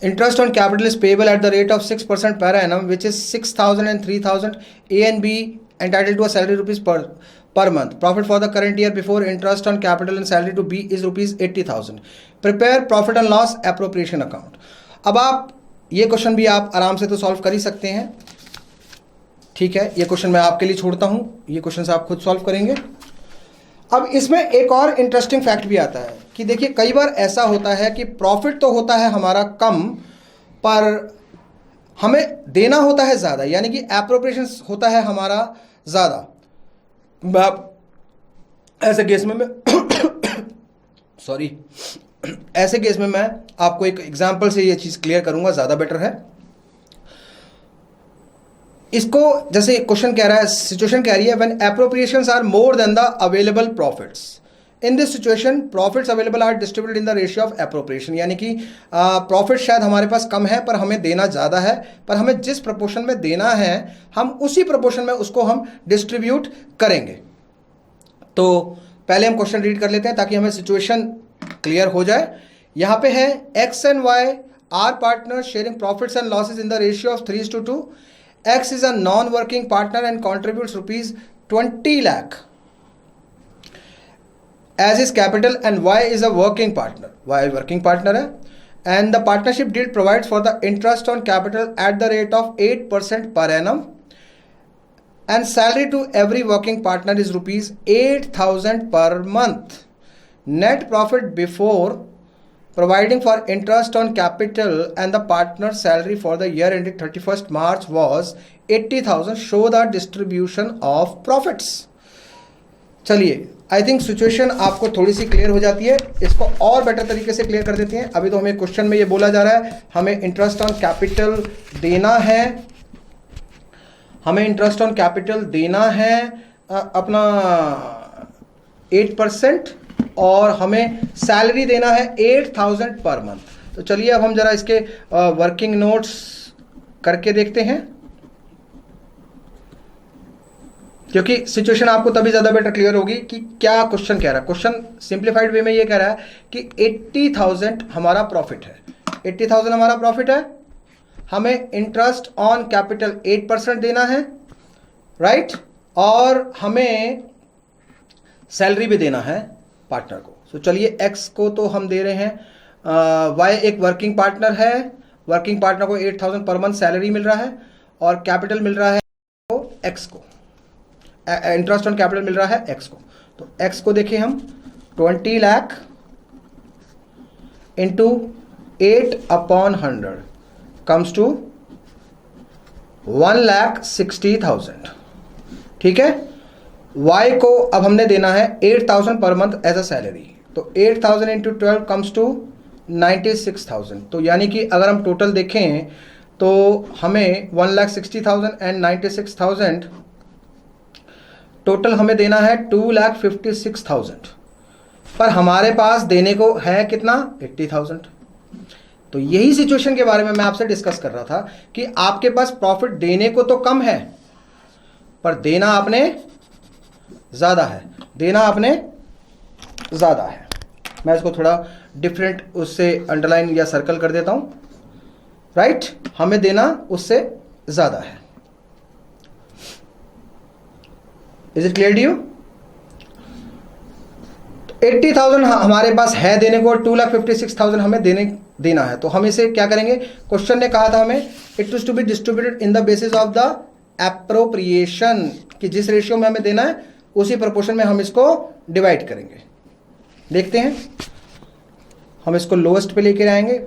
Interest on capital is payable at the rate of 6% per annum, which is 6,000 and 3,000. A and B entitled to a salary rupees per month. Profit for the current year before interest on capital and salary to B is rupees 80,000. Prepare profit and loss appropriation account. अब आप ये question भी आप आराम से तो solve कर ही सकते हैं, ठीक है। ये क्वेश्चन मैं आपके लिए छोड़ता हूं, ये क्वेश्चन से आप खुद सॉल्व करेंगे। अब इसमें एक और इंटरेस्टिंग फैक्ट भी आता है कि देखिए कई बार ऐसा होता है कि प्रॉफिट तो होता है हमारा कम, पर हमें देना होता है ज़्यादा, यानी कि एप्रोप्रिएशन होता है हमारा ज़्यादा। ऐसे केस में मैं सॉरी ऐसे केस में मैं आपको एक एग्जांपल से ये चीज़ क्लियर करूंगा, ज़्यादा बेटर है। इसको जैसे क्वेश्चन कह रहा है, सिचुएशन कह रही है when appropriations are more than the available profits, in this situation profits available are distributed in the ratio of appropriation, यानी कि प्रॉफिट शायद हमारे पास कम है पर हमें देना ज़्यादा है, पर हमें जिस प्रपोर्शन में देना है हम उसी प्रपोर्शन में उसको हम डिस्ट्रीब्यूट करेंगे। तो पहले हम क्वेश्चन रीड कर लेते हैं ताकि हमें सिचुएशन क्लियर हो जाए। यहाँ पे है X and Y are partner sharing profits and losses in the ratio of 3:2। X is a non-working partner and contributes rupees 20 lakh as his capital, and Y is a working partner. Y working partner है, and the partnership deed provides for the interest on capital at the rate of 8% per annum, and salary to every working partner is rupees 8,000 per month. Net profit before providing for interest on capital and the partner's salary for the year ended 31st March was 80,000. Show the distribution of profits. चलिए I think situation आपको थोड़ी सी clear हो जाती है, इसको और better तरीके से क्लियर कर देते हैं। अभी तो हमें क्वेश्चन में ये बोला जा रहा है हमें इंटरेस्ट ऑन कैपिटल देना है, हमें इंटरेस्ट ऑन कैपिटल देना है अपना 8% और हमें सैलरी देना है 8,000 पर मंथ। तो चलिए अब हम जरा इसके वर्किंग नोट्स करके देखते हैं, क्योंकि सिचुएशन आपको तभी ज़्यादा बेटर क्लियर होगी कि क्या क्वेश्चन कह रहा है। क्वेश्चन सिंप्लीफाइड वे में ये कह रहा है कि 80,000 हमारा प्रॉफिट है, 80,000 हमारा प्रॉफिट है, हमें इंटरेस्ट ऑन कैपिटल 8% देना है, राइट, और हमें सैलरी भी देना है पार्टनर को। तो चलिए एक्स को तो हम दे रहे हैं, वाई एक वर्किंग पार्टनर है, वर्किंग पार्टनर को 8,000 पर मंथ सैलरी मिल रहा है और कैपिटल मिल रहा है एक्स को, इंटरेस्ट ऑन कैपिटल मिल रहा है एक्स को। तो एक्स को देखें हम 20 लाख इंटू 8/100 कम्स टू 1,60,000, ठीक है। Y को अब हमने देना है 8,000 per month as a salary, तो 8,000 इंटू 12 कम्स टू 96,000। तो यानी कि अगर हम टोटल देखें तो हमें 1,60,000 एंड 96,000 टोटल हमें देना है 2,56,000, पर हमारे पास देने को है कितना 80,000। तो यही सिचुएशन के बारे में मैं आपसे डिस्कस कर रहा था कि आपके पास प्रॉफिट देने को तो कम है पर देना आपने ज़्यादा है, देना आपने ज़्यादा है। मैं इसको थोड़ा डिफरेंट उससे अंडरलाइन या सर्कल कर देता हूँ, राइट, हमें देना उससे ज़्यादा है। Is it clear to you? 80,000 हमारे पास है देने को, 2,56,000 हमें देना है। तो हम इसे क्या करेंगे, क्वेश्चन ने कहा था हमें it is to be distributed in the basis of the appropriation, कि जिस रेशियो में हमें देना है उसी प्रोपोर्शन में हम इसको डिवाइड करेंगे। देखते हैं, हम इसको लोएस्ट पे लेके आएंगे,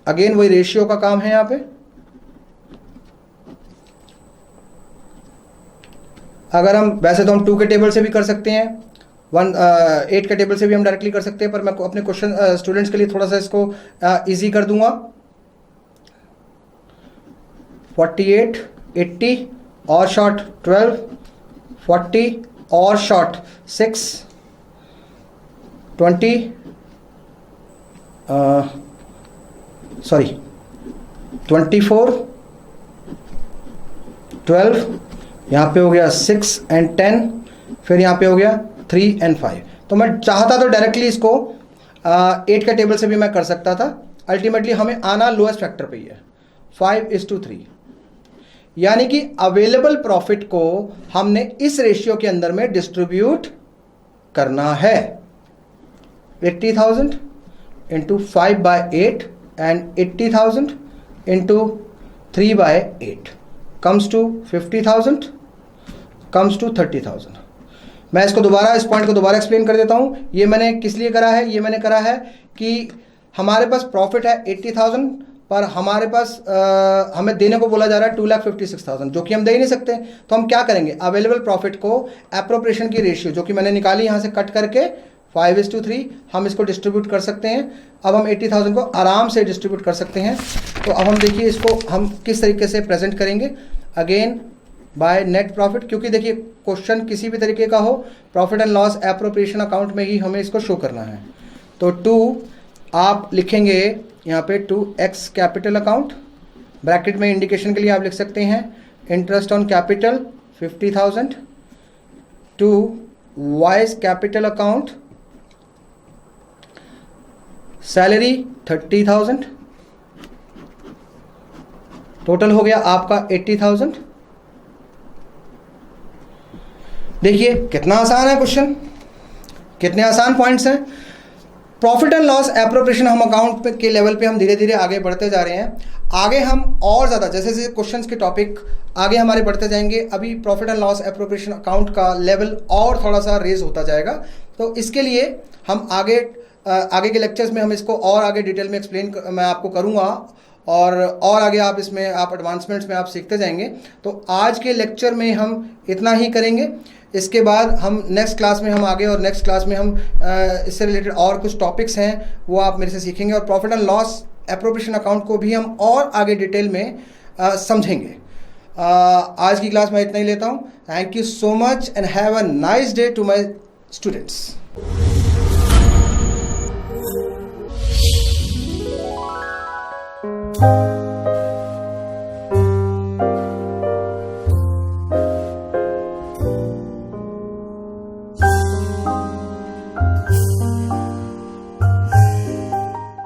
अगेन वही रेशियो का काम है यहाँ पे। अगर हम वैसे तो हम 2 के टेबल से भी कर सकते हैं, 8 के टेबल से भी हम डायरेक्टली कर सकते हैं, पर मैं अपने क्वेश्चन स्टूडेंट्स के लिए थोड़ा सा इसको इजी कर दूंगा। 48, 80 और शॉर्ट 12, 40 और शॉर्ट 6, 20 24, 12, यहाँ पे हो गया 6 and 10, फिर यहाँ पे हो गया 3 and 5। तो मैं चाहता तो डायरेक्टली इसको 8 के टेबल से भी मैं कर सकता था, अल्टीमेटली हमें आना लोएस्ट फैक्टर पे ही है, 5:3। यानी कि अवेलेबल प्रॉफिट को हमने इस रेशियो के अंदर में डिस्ट्रीब्यूट करना है। 80,000 into 5/8 and 80,000 into 3/8 comes to 50,000 comes to 30,000। मैं इसको दोबारा, इस पॉइंट को दोबारा एक्सप्लेन कर देता हूँ। ये मैंने किस लिए करा है? ये मैंने करा है कि हमारे पास प्रॉफिट है 80,000, पर हमारे पास हमें देने को बोला जा रहा है 2,56,000, जो कि हम दे ही नहीं सकते। तो हम क्या करेंगे? अवेलेबल प्रॉफिट को एप्रोप्रिएशन की रेशियो जो कि मैंने निकाली यहाँ से कट करके 5:3 हम इसको डिस्ट्रीब्यूट कर सकते हैं। अब हम 80,000 को आराम से डिस्ट्रीब्यूट कर सकते हैं। तो अब हम देखिए इसको हम किस तरीके से प्रेजेंट करेंगे। अगेन बाय नेट प्रॉफिट, क्योंकि देखिए क्वेश्चन किसी भी तरीके का हो, profit and loss appropriation account में ही हमें इसको शो करना है। तो 2 आप लिखेंगे यहाँ पे 2x कैपिटल अकाउंट, ब्रैकेट में इंडिकेशन के लिए आप लिख सकते हैं interest on capital 50,000, 2 y capital account salary 30,000, total हो गया आपका 80,000। देखिए कितना आसान है क्वेश्चन, कितने आसान पॉइंट्स हैं। प्रॉफिट एंड लॉस एप्रोप्रिएशन हम अकाउंट के लेवल पे हम धीरे धीरे आगे बढ़ते जा रहे हैं। आगे हम और ज़्यादा जैसे जैसे क्वेश्चंस के टॉपिक आगे हमारे बढ़ते जाएंगे, अभी profit and loss appropriation account का लेवल और थोड़ा सा रेज होता जाएगा। तो इसके लिए हम आगे के लेक्चर्स में हम इसको और आगे डिटेल में एक्सप्लेन मैं आपको करूँगा, और आगे आप इसमें आप एडवांसमेंट्स में आप सीखते जाएंगे। तो आज के लेक्चर में हम इतना ही करेंगे। इसके बाद हम नेक्स्ट क्लास में हम आगे, और नेक्स्ट क्लास में हम इससे रिलेटेड और कुछ टॉपिक्स हैं वो आप मेरे से सीखेंगे, और profit and loss appropriation account को भी हम और आगे डिटेल में समझेंगे। आज की क्लास में इतना ही लेता हूँ। Thank you so much and have a nice day to my students.